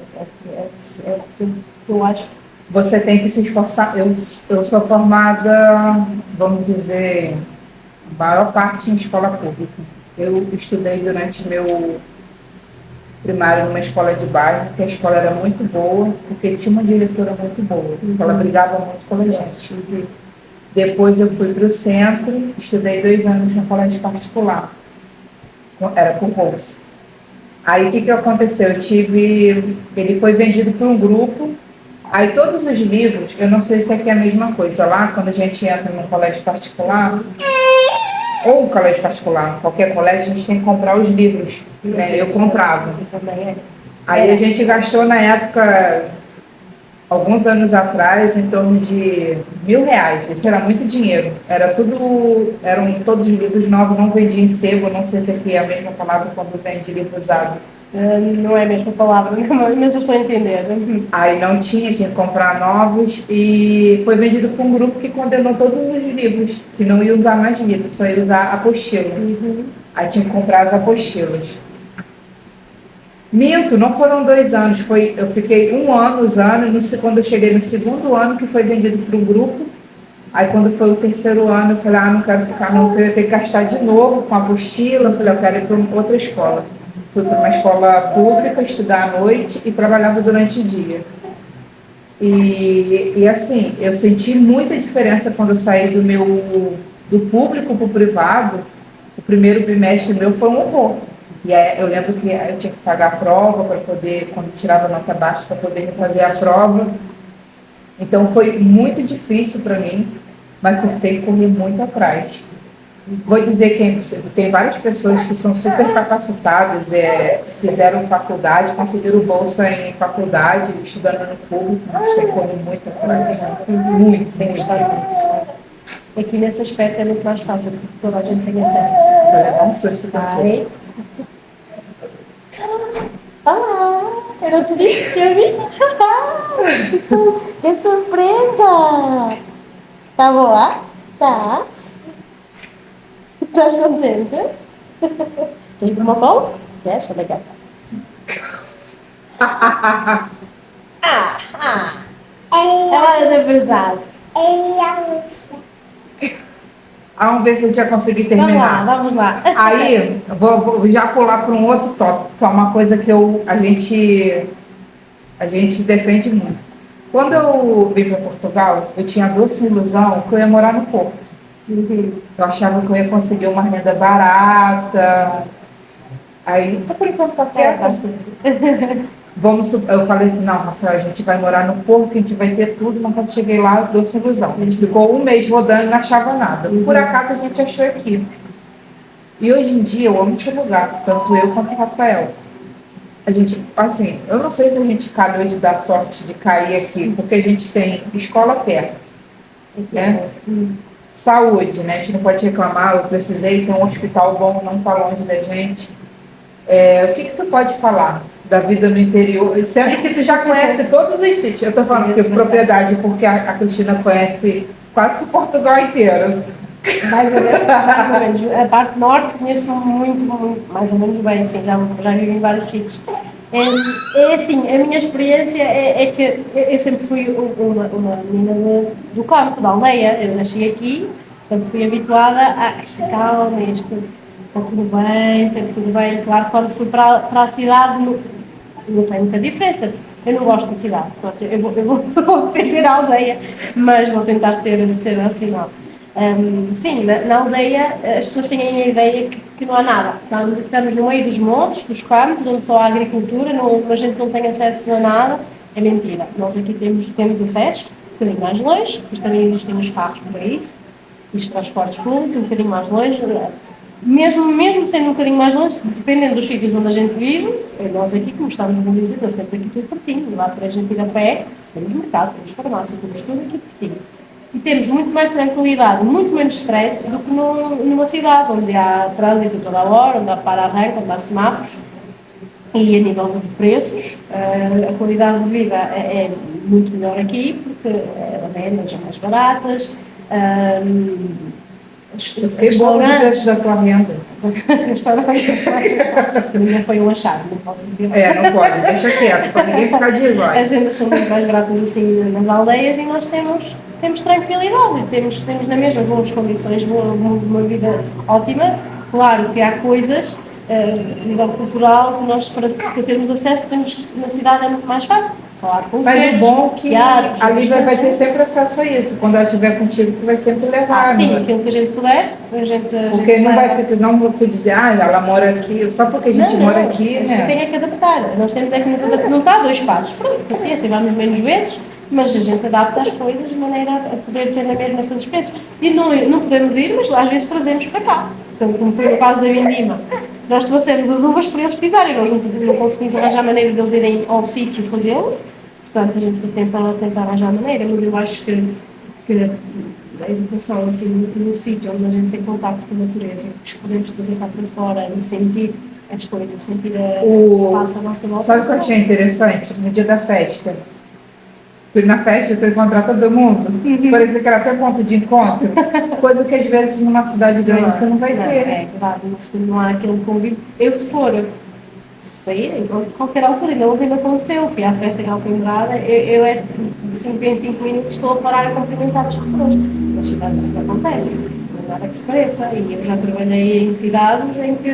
É o que eu acho. Você tem que se esforçar. Eu sou formada, vamos dizer, a maior parte em escola pública. Eu estudei durante meu primário numa escola de bairro, que a escola era muito boa, porque tinha uma diretora muito boa. Ela brigava muito com a gente. Depois eu fui para o centro, estudei 2 anos no colégio particular. Era por bolsa. Aí o que aconteceu? Ele foi vendido para um grupo. Aí todos os livros, eu não sei se aqui é a mesma coisa. Lá, quando a gente entra num colégio particular, ou um colégio particular, qualquer colégio, a gente tem que comprar os livros. Né? Eu comprava. Aí a gente gastou na época, alguns anos atrás, em torno de R$ 1.000. Isso era muito dinheiro. Eram todos livros novos, não vendia em sebo. Não sei se aqui é a mesma palavra quando vende livro usado. Não é a mesma palavra, mas eu estou a entender. Aí não tinha que comprar novos e foi vendido por um grupo que condenou todos os livros, que não ia usar mais livros, só ia usar apostila. Aí tinha que comprar as apostilas. Minto, não foram 2 anos, eu fiquei 1 ano usando, quando eu cheguei no segundo ano, que foi vendido para um grupo. Aí quando foi o terceiro ano, eu falei, não quero ficar não, porque eu ia ter que gastar de novo com a apostila. Eu falei, eu quero ir para outra escola. Fui para uma escola pública, estudar à noite e trabalhava durante o dia. E assim, eu senti muita diferença quando eu saí do público para o privado. O primeiro bimestre meu foi um horror. E aí, eu lembro que eu tinha que pagar a prova para poder, quando tirava nota baixa, para poder refazer a prova. Então foi muito difícil para mim, mas você tem que correr muito atrás. Vou dizer que tem várias pessoas que são super capacitadas, fizeram faculdade, conseguiram bolsa em faculdade, estudando no público, mas tem que correr muito atrás. Muito, tem que estar muito. Aqui nesse aspecto é muito mais fácil, porque toda a gente tem acesso. Vai levar um susto contigo. Olá! Eu não te disse que ia vir? Que surpresa! Tá boa? Tá? Estás contente? Queres ver uma cola? Queres? Olha cá. Ela é da verdade. Vamos ver se a gente vai conseguir terminar. Vamos lá. Aí, vou já pular para um outro tópico, que é uma coisa que a gente defende muito. Quando eu vim para Portugal, eu tinha a doce ilusão que eu ia morar no Porto. Eu achava que eu ia conseguir uma renda barata. Aí, por enquanto, tá quieta. Eu falei assim, não, Rafael, a gente vai morar no Porto, que a gente vai ter tudo, mas quando cheguei lá, doce ilusão. A gente ficou 1 mês rodando e não achava nada. Por acaso a gente achou aqui. E hoje em dia eu amo esse lugar, tanto eu quanto o Rafael. A gente, assim, eu não sei se a gente calhou de dar sorte de cair aqui, porque a gente tem escola perto, né? Saúde, né? A gente não pode reclamar, eu precisei ter um hospital bom, não está longe da gente. O que tu pode falar da vida no interior, sendo que tu já conhece todos os sítios. Eu tô falando que propriedade, porque a Cristina conhece quase que Portugal inteiro. Mais ou menos, mais ou menos. A parte norte conheço muito, muito, mais ou menos bem, assim, já vivi em vários sítios. É assim, a minha experiência é que eu sempre fui uma menina do campo, da aldeia. Eu nasci aqui, portanto fui habituada a esta calma, está tudo bem, sempre tudo bem. Claro, quando fui para a cidade não tem muita diferença. Eu não gosto da cidade, portanto, vou defender a aldeia, mas vou tentar ser nacional. Sim, na aldeia as pessoas têm a ideia que não há nada. Estamos no meio dos montes, dos campos, onde só há agricultura, a gente não tem acesso a nada. É mentira. Nós aqui temos acesso, um bocadinho mais longe, mas também existem os carros para isso, e os transportes públicos, um bocadinho mais longe. Mesmo sendo um bocadinho mais longe, dependendo dos sítios onde a gente vive, nós aqui, como estamos a dizer, nós temos aqui tudo pertinho. Lá para a gente ir a pé, temos mercado, temos farmácia, temos tudo aqui pertinho. E temos muito mais tranquilidade, muito menos stress do que numa cidade onde há trânsito toda a hora, onde há para-arranca, onde há semáforos. E a nível de preços, a qualidade de vida é muito melhor aqui, porque as rendas são mais baratas. Eu fiquei boa no preço da tua renda. Não foi um achado, não posso dizer. Não pode, deixa quieto, para ninguém ficar de olho. As rendas são muito mais baratas assim nas aldeias e nós temos tranquilidade, temos na mesma boas condições, uma vida ótima. Claro que há coisas, a nível cultural, que nós para termos acesso temos na cidade é muito mais fácil. Falar com mas o bom é que a Lívia vai ter sempre acesso a isso. Quando ela estiver contigo, tu vai sempre levar. Sim, aquilo que a gente puder, a gente porque não vai ficar, não vou dizer, ela mora aqui, só porque a gente mora aqui, a gente tem que adaptar. Nós temos que nos adaptar. Não está a 2 passos, pronto, paciência, vamos menos vezes, mas a gente adapta as coisas de maneira a poder ter na mesma essas experiências. E não podemos ir, mas às vezes trazemos para cá. Portanto, como foi no caso da Vindima, nós trouxemos as uvas para eles pisarem, nós não conseguimos arranjar maneira de eles irem ao sítio fazê-lo. Portanto, a gente tenta arranjar maneira, mas eu acho que a educação, assim, no sítio onde a gente tem contacto com a natureza, que podemos trazer cá para fora e sentir as coisas, sentir o que se passa à nossa volta. Sabe o que eu achei interessante? No dia da festa, tu ir na festa, tu encontrar todo mundo, parecia que era até ponto de encontro, coisa que às vezes numa cidade grande tu não vai ter. É verdade, não há aquele convívio. Eu, se for sair, em qualquer altura, ainda ontem me aconteceu, fui à festa em Alpembrada, eu de 5 em 5 minutos estou a parar a cumprimentar as pessoas. Nas cidades isso não acontece, não é nada que se pareça, e eu já trabalhei em cidades em que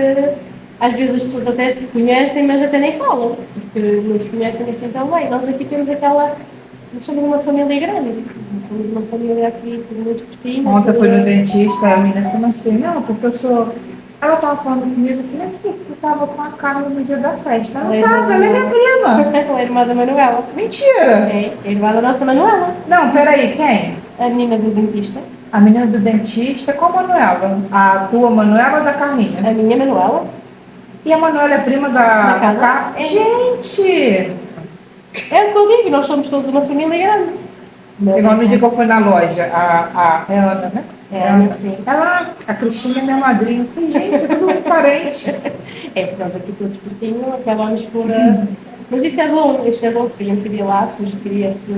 às vezes as pessoas até se conhecem, mas até nem falam, porque não se conhecem assim tão bem. Nós aqui temos nós somos uma família grande, somos uma família aqui, tudo muito pertinho. Ontem eu fui no dentista, a menina falou assim, não, porque eu sou... Ela estava falando comigo, eu falei, aqui, tu estava com a Carla no dia da festa. Ela estava, ela é minha prima. Ela é irmã da Manuela. Mentira! É irmã da nossa Manuela. Não, peraí, quem? A menina do dentista. A menina do dentista, qual Manuela? A tua Manuela ou da Carminha? A minha Manuela. E a Manuela é prima da Carla? Gente! É o que eu digo, nós somos todos uma família grande. Igual no dia que eu fui na loja, a Ana, né? Sim. A Cristina é minha madrinha. Eu falei, gente, é tudo parente. Por nós aqui todos pertinho, acabamos por... Mas isso é bom, porque a gente cria laços, cria-se...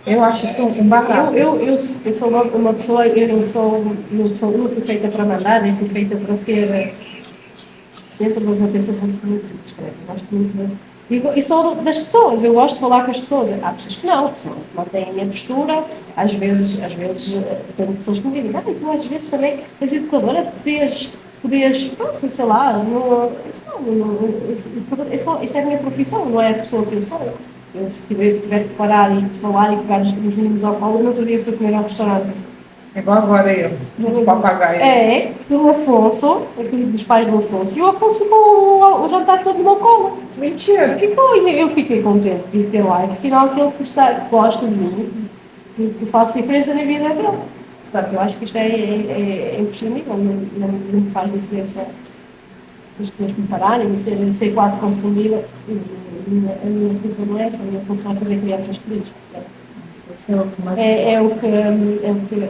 Eu acho isso um barato. Eu sou uma pessoa, eu não fui feita para mandar, nem fui feita para ser centro das atenções, sou muito discreta, gosto muito e sou das pessoas, eu gosto de falar com as pessoas. Há pessoas que não mantêm a minha postura, às vezes tenho pessoas que me dizem, tu às vezes também és educadora, podias, pronto, sei lá, isto é a minha profissão, não é a pessoa que eu sou. Eu, se tiver que parar e falar e pegar os meninos ao colo, no outro dia fui comer ao restaurante. Igual agora eu, o papagaio. Do Afonso, dos pais do Afonso, e o Afonso ficou o jantar todo no meu colo. Mentira! Ficou, e eu fiquei contente de ter lá, que sinal que ele gosta de mim, que faço diferença na vida dele. Portanto, eu acho que isto é imprescindível, não me faz diferença as pessoas me pararem e ser quase confundida. A minha função não é essa, a minha função é fazer crianças felizes.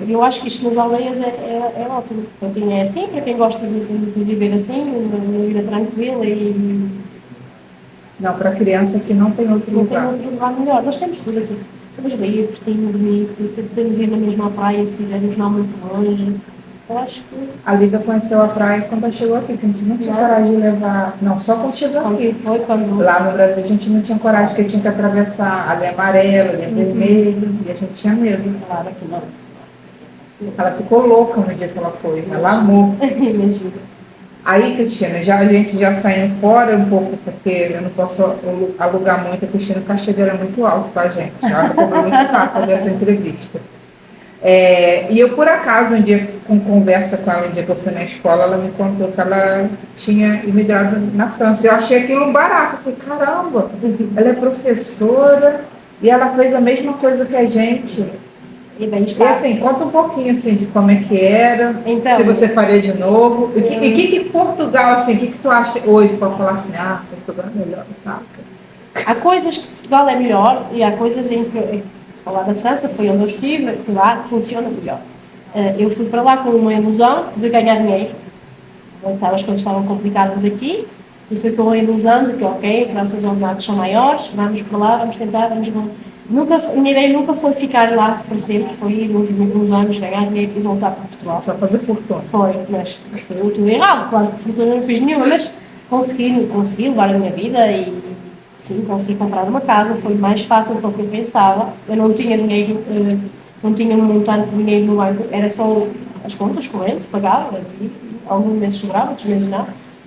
Eu acho que isto nas aldeias é ótimo. Para quem é assim, para quem gosta de viver assim, uma vida tranquila Não, para criança que não tem outro Não tem lugar. outro lugar melhor. Nós temos tudo aqui. Temos Bahia, Portinho, bonito, podemos ir na mesma praia se quisermos, não muito longe. Eu acho que. A Lívia conheceu a praia quando ela chegou aqui, que a gente não tinha coragem de levar. Não, só quando chegou aqui. Foi quando. Lá no Brasil a gente não tinha coragem, porque tinha que atravessar a linha amarela, a linha vermelha, e a gente tinha medo. Claro que não. Ela ficou louca no dia que ela foi, ela amou. Imagina. Aí, Cristina, a gente já saiu fora um pouco, porque eu não posso alugar muito, a Cristina, o cachê dela é muito alto, tá, gente? Ela cobrou muito caro para essa entrevista. E eu, por acaso, um dia, com conversa com ela, um dia que eu fui na escola, ela me contou que ela tinha imigrado na França. Eu achei aquilo barato. Eu falei, caramba, ela é professora e ela fez a mesma coisa que a gente. E bem E está. assim, conta um pouquinho assim, de como é que era, Então, se você faria de novo. E que Portugal, assim, o que tu acha hoje para falar assim, Portugal é melhor, tá? há coisas que Portugal é melhor e há coisas em que, falar da França, foi onde eu estive, que lá funciona melhor. Eu fui para lá com uma ilusão de ganhar dinheiro. Então, as coisas estavam complicadas aqui e fui com a ilusão de que, ok, a França os ordenados são maiores, vamos para lá, vamos tentar, a minha ideia nunca foi ficar lá para sempre, foi ir uns anos, ganhar dinheiro e voltar para Portugal. Só fazer fortuna. Foi, mas saiu tudo errado, claro que fortuna não fiz nenhuma, mas consegui levar a minha vida e sim, consegui comprar uma casa, foi mais fácil do que eu pensava. Eu não tinha dinheiro, não tinha um montante de dinheiro no banco, era só as contas correntes, pagava, e alguns meses sobrava, outros meses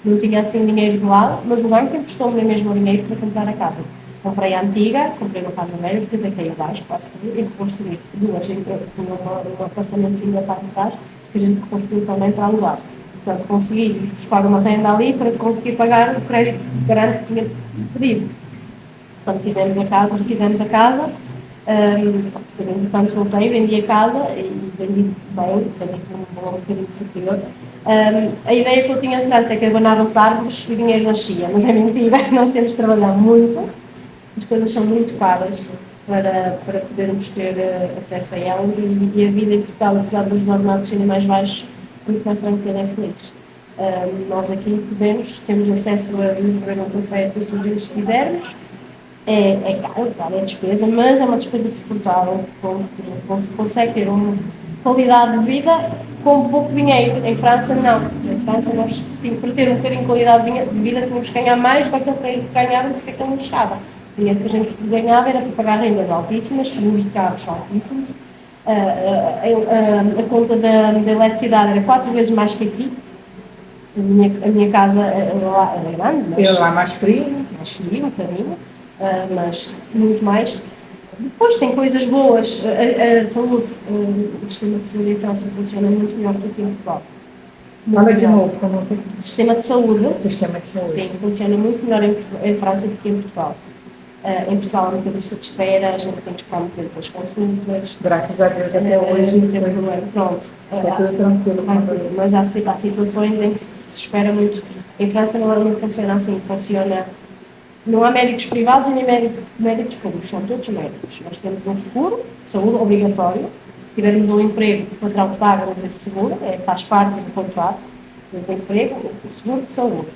não tinha assim dinheiro de lado, mas o banco emprestou-me mesmo o dinheiro para comprar a casa. Comprei a antiga, comprei uma casa velha, porque daqui abaixo, quase tudo, e reconstruí duas, um apartamentozinho da parte de trás, que a gente reconstruiu também para alugar. Portanto, consegui buscar uma renda ali para conseguir pagar o crédito grande que tinha pedido. Portanto, refizemos a casa, depois, entretanto, voltei, vendi a casa e vendi bem, vendi por um valor um bocadinho superior. A ideia que eu tinha de França é que abanavam-se árvores e o dinheiro nascia, mas é mentira, nós temos de trabalhar muito, as coisas são muito caras para podermos ter acesso a elas e a vida em Portugal, apesar dos ordenados serem mais baixos, muito mais tranquila e feliz. Nós aqui temos acesso a beber um café todos os dias se quisermos. É caro, claro, é despesa, mas é uma despesa suportável, consegue ter uma qualidade de vida com pouco dinheiro. Em França, não. Em França, nós, para ter um bocadinho de qualidade de vida, tínhamos que ganhar mais do que aquilo que ganhávamos, que aquilo não chegava. O dinheiro que a gente ganhava era para pagar rendas altíssimas, seguros de carros altíssimos, a conta da eletricidade era 4 vezes mais que aqui. A minha casa lá era grande, mas... E lá mais frio? Mais frio, um bocadinho. Mas muito mais. Depois tem coisas boas. A saúde, o sistema de saúde em França funciona muito melhor do que em Portugal. Fala de novo, como tem. O sistema de saúde. Sistema de saúde. Sim, funciona muito melhor em França do que em Portugal. Em Portugal há muita lista de espera, a gente tem que esperar muito tempo pelas consultas. Graças a Deus até hoje. Não tem problema, pronto. Está tudo tranquilo. Mas há situações em que se espera muito. Em França não funciona assim, funciona. Não há médicos privados e nem médicos públicos, são todos médicos. Nós temos um seguro de saúde obrigatório. Se tivermos um emprego, o patrão paga-nos esse seguro, faz parte do contrato do emprego, o seguro de saúde.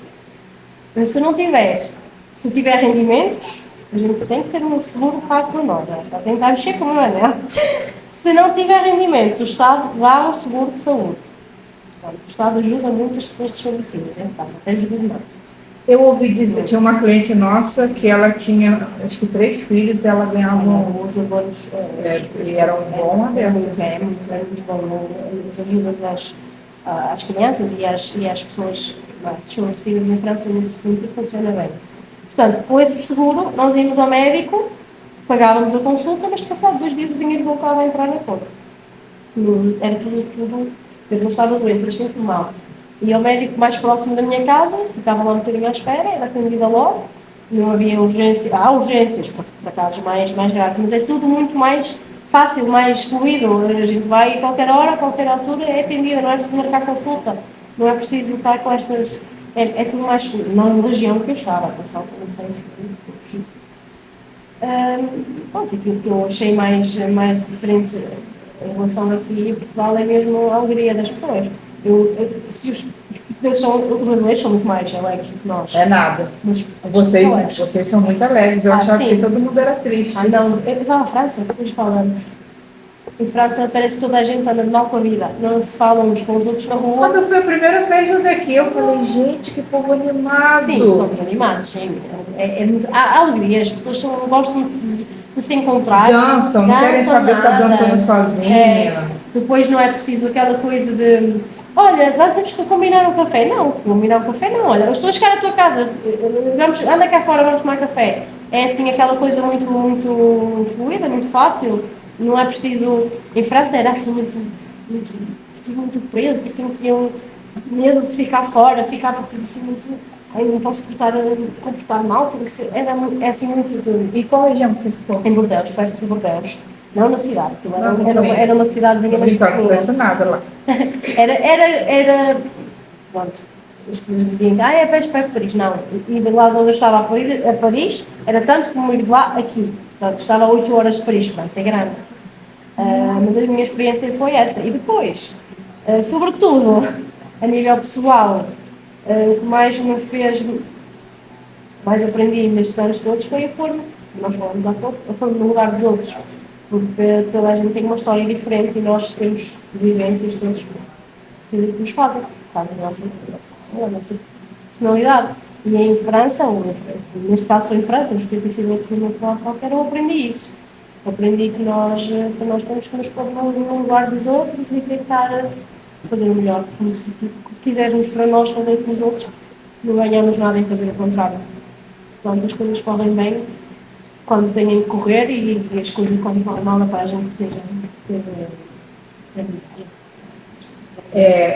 Se não tiver, se tiver rendimentos, a gente tem que ter um seguro pago por nós. Está a tentar mexer com o anel. Se não tiver rendimentos, o Estado dá um seguro de saúde. Portanto, o Estado ajuda muito as pessoas desfavorecidas, até ajuda demais. Eu ouvi dizer, tinha uma cliente nossa que ela tinha, acho que 3 filhos, e ela ganhava os abonos. E era um bom adesso. É muito bom. As ajudas às crianças e às pessoas mais desfavorecidas em França, nesse sentido, funciona bem. Portanto, com esse seguro, nós íamos ao médico, pagávamos a consulta, mas passado 2 dias o dinheiro voltava a entrar na conta. Era tudo. Eu estava doente, eu sinto mal. Ia ao médico mais próximo da minha casa, ficava lá um bocadinho à espera, era atendida logo, não havia urgência, há urgências para casos mais graves, mas é tudo muito mais fácil, mais fluido, a gente vai a qualquer hora, a qualquer altura é atendida, não é preciso marcar consulta, não é preciso estar com estas, é tudo mais fluido, na região que eu estava, atenção, que não sei se outros sítios. Aquilo que eu achei mais diferente em relação aqui em Portugal é mesmo a alegria das pessoas. Se os Os brasileiros são muito mais alegres do que nós. É nada. Mas os portugueses são alegres. Vocês são muito alegres. Eu achava sim. que todo mundo era triste. Não, eu vou à França, depois falamos. Em França parece que toda a gente anda de mal com a vida. Não se falam uns com os outros na rua. Quando eu fui a primeira festa daqui, eu falei, gente, que povo animado. Sim, somos animados, sim. Muito, há alegria, as pessoas gostam de se encontrar. Dançam, não querem saber se está dançando sozinha. Depois não é preciso aquela coisa de, olha, temos que combinar um café. Não, combinar um café não. Olha, eu estou a chegar à tua casa, anda cá fora, vamos tomar café. É assim aquela coisa muito, muito fluida, muito fácil. Não é preciso. Em França era assim muito preso, parecia que tinham medo de ficar fora, ficar assim muito. Ai, não posso comportar mal, tem que ser. É assim muito. E qual região você ficou? Em Bordeaux, perto de Bordeaux. Não na cidade, era uma cidadezinha mais pequena. Não conheço nada lá. Era. Pronto. As pessoas diziam que é perto de Paris. Não. E de lá onde eu estava a Paris, era tanto como ir de lá aqui. Portanto, estava a 8 horas de Paris, França é grande. Mas a minha experiência foi essa. E depois, sobretudo, a nível pessoal, o que mais me fez, mais aprendi nestes anos todos foi a pôr-me, nós falamos há pouco, a pôr-me no lugar dos outros. Porque toda a gente tem uma história diferente e nós temos vivências todos que nos fazem a nossa personalidade. E em França, neste caso foi em França, mas podia ter sido outro lugar qualquer, eu aprendi isso. Aprendi que nós temos que nos pôr no lugar dos outros e tentar fazer o melhor. Se quisermos para nós fazer com os outros, não ganhamos nada em fazer o contrário. Portanto, as coisas correm bem quando têm que correr e as coisas quando correm mal é para a gente ter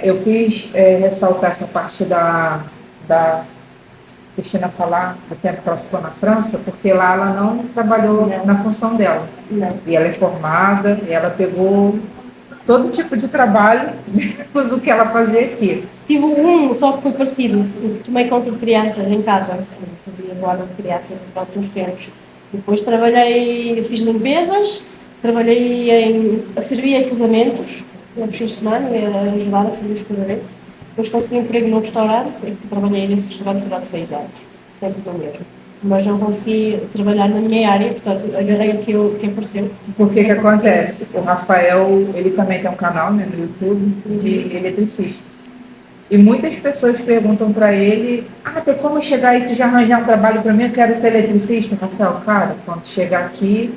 eu quis ressaltar essa parte da Cristina falar do tempo que ela ficou na França, porque lá ela não trabalhou na função dela. Não. E ela é formada, e ela pegou todo tipo de trabalho, menos o que ela fazia aqui. Tive só que foi parecido. Eu tomei conta de crianças em casa, fazia guarda de crianças durante uns tempos. Depois fiz limpezas, servia em casamentos, nos fins de semana, ia ajudar a servir os casamentos. Depois consegui emprego num restaurante, e trabalhei nesse restaurante durante 6 anos, sempre no mesmo. Mas não consegui trabalhar na minha área, portanto, agarrei o que apareceu. O que acontece? O Rafael, ele também tem um canal, né, no YouTube de eletricista. E muitas pessoas perguntam para ele, tem como chegar aí, tu já arranjar um trabalho para mim, eu quero ser eletricista. Rafael, cara, quando chegar aqui,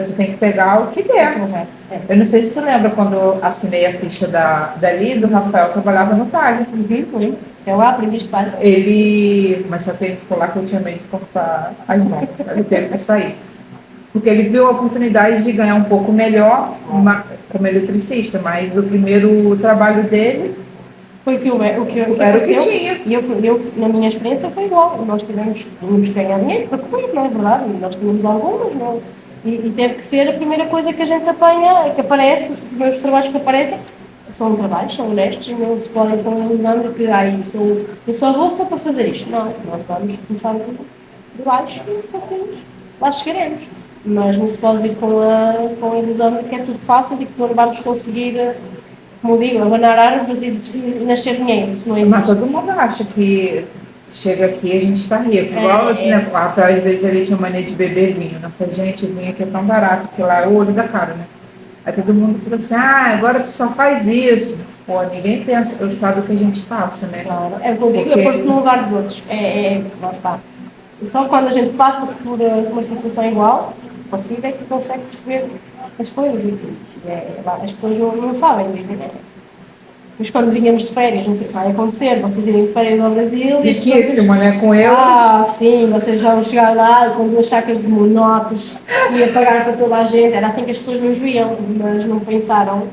tu tem que pegar o que der. Eu não sei se tu lembra quando eu assinei a ficha da Liv, o Rafael trabalhava no talho. Eu lá aprendi de talho. Mas só que ele ficou lá que eu tinha medo de cortar as mãos, ele teve que sair. Porque ele viu a oportunidade de ganhar um pouco melhor como eletricista, mas o primeiro trabalho dele foi o que era o que tinha. E eu, na minha experiência, foi igual. Nós tínhamos que ganhar dinheiro para comer, não é verdade? Nós tínhamos algumas, não. E teve que ser a primeira coisa que a gente apanha, que aparece, os primeiros trabalhos que aparecem, são trabalhos, são honestos, e não se podem pôr a ilusão de que eu só vou só para fazer isto. Não, nós vamos começar de baixo e uns pouquinhos lá chegaremos. Mas não se pode vir com a ilusão de que é tudo fácil e que não vamos conseguir, como digo, abanar árvores e nascer dinheiro. Isso não existe. Mas todo mundo acha que chega aqui e a gente está rico. Igual assim, né? O Rafael, às vezes, ele tinha mania de beber vinho. Eu falei, gente, vinho aqui é tão barato, porque lá é o olho da cara, né? Aí todo mundo falou assim, agora tu só faz isso. Pô, ninguém pensa, eu sabe o que a gente passa, né? Claro, é o que eu digo, eu posto no lugar dos outros. Lá está. E só quando a gente passa por uma situação igual, parecida, é que consegue perceber as coisas. As pessoas não sabem, né? Mas quando vinhamos de férias, não sei o que vai acontecer, vocês irem de férias ao Brasil... Riquíssima, né? Com euros. Sim, vocês vão chegar lá com 2 sacas de monotes e a pagar para toda a gente. Era assim que as pessoas nos viam, mas não pensavam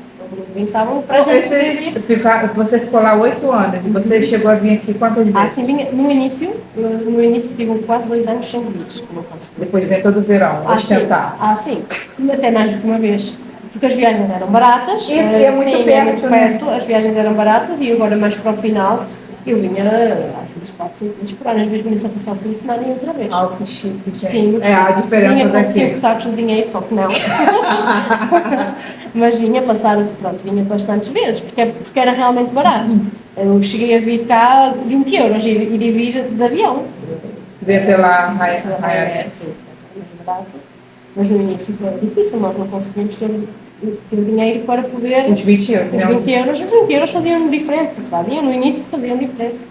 para a gente viver. Você ficou lá 8 anos, e você chegou a vir aqui quantas vezes? Sim, vinha no início tive quase 2 anos sem vir. Depois vem todo o verão, ostentar. Sim, até mais do que uma vez. Porque as viagens eram baratas, e é muito sim, perto, né? As viagens eram baratas e agora mais para o final eu vinha às vezes 4, 5 vezes por ano, às vezes vinha só passar o fim de semana e outra vez. Que chique, gente. Sim, a diferença vinha daqui. Vinha com 5 sacos de dinheiro, só que não. Mas vinha bastantes vezes, porque era realmente barato. Eu cheguei a vir cá 20 euros, iria vir de avião. Tu veio pela Ryanair. Sim, mais barato. Mas no início foi difícil, nós não conseguimos ter dinheiro para poder. Os 20 euros, Os 20 euros, faziam diferença, faziam, no início faziam diferença.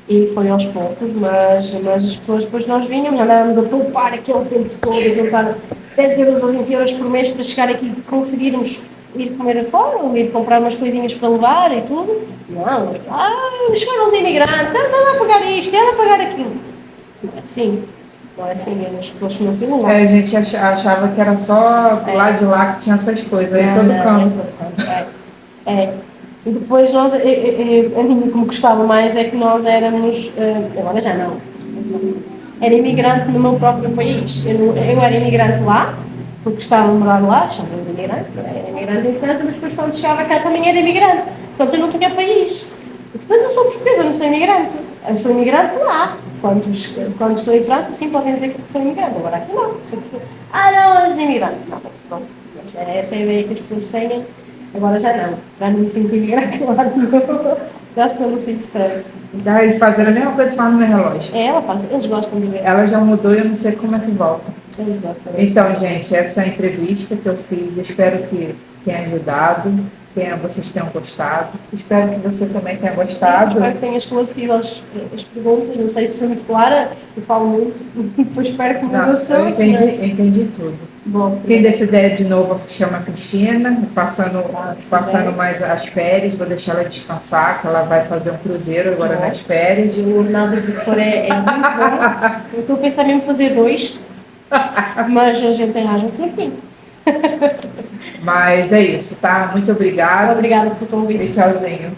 E foi aos poucos, mas as pessoas, depois nós vinhamos, andávamos a poupar aquele tempo todo, a juntar 10 euros ou 20 euros por mês para chegar aqui e conseguirmos ir comer fora, ou ir comprar umas coisinhas para levar e tudo. Não, chegaram os imigrantes, anda lá a pagar isto, anda a pagar aquilo. Não é assim, não é assim, as pessoas que não se iluminam. A gente achava que era só do lado de lá que tinha essas coisas, aí todo canto. E depois nós, a mim o que me gostava mais é que nós éramos, agora já não, era imigrante no meu próprio país. Eu era imigrante lá, porque estava a morar lá, chamamos de imigrante, era imigrante em França, mas depois quando chegava cá também era imigrante, portanto eu não tinha país. E depois eu sou portuguesa, eu não sou imigrante. Eu sou imigrante lá. Quando estou em França, sim, podem dizer que sou imigrante. Agora aqui não. Não, és imigrante. Não, pronto. Mas essa é a ideia que as pessoas têm. Agora já não. Já não me sinto imigrante lá de novo. Já estou no sítio certo. Daí fazer a mesma coisa que faz no meu relógio. Ela faz. Eles gostam de ver. Ela já mudou e eu não sei como é que volta. Eles gostam. Então, gente, essa é a entrevista que eu fiz. Eu espero que tenha ajudado. Vocês tenham gostado. Espero que você também tenha gostado. Sim, espero que tenha esclarecido as perguntas. Não sei se foi muito clara, eu falo muito, depois espero que me assuntos. Eu entendi tudo. Bom, quem decidir de novo chama a Cristina, passando mais as férias, vou deixar ela descansar, que ela vai fazer um cruzeiro agora nas férias. O ordenado do professor é muito bom. Eu estou a pensar mesmo fazer 2, mas a gente arranja um tempinho. Mas é isso, tá? Muito obrigada. Obrigada por convite. E tchauzinho.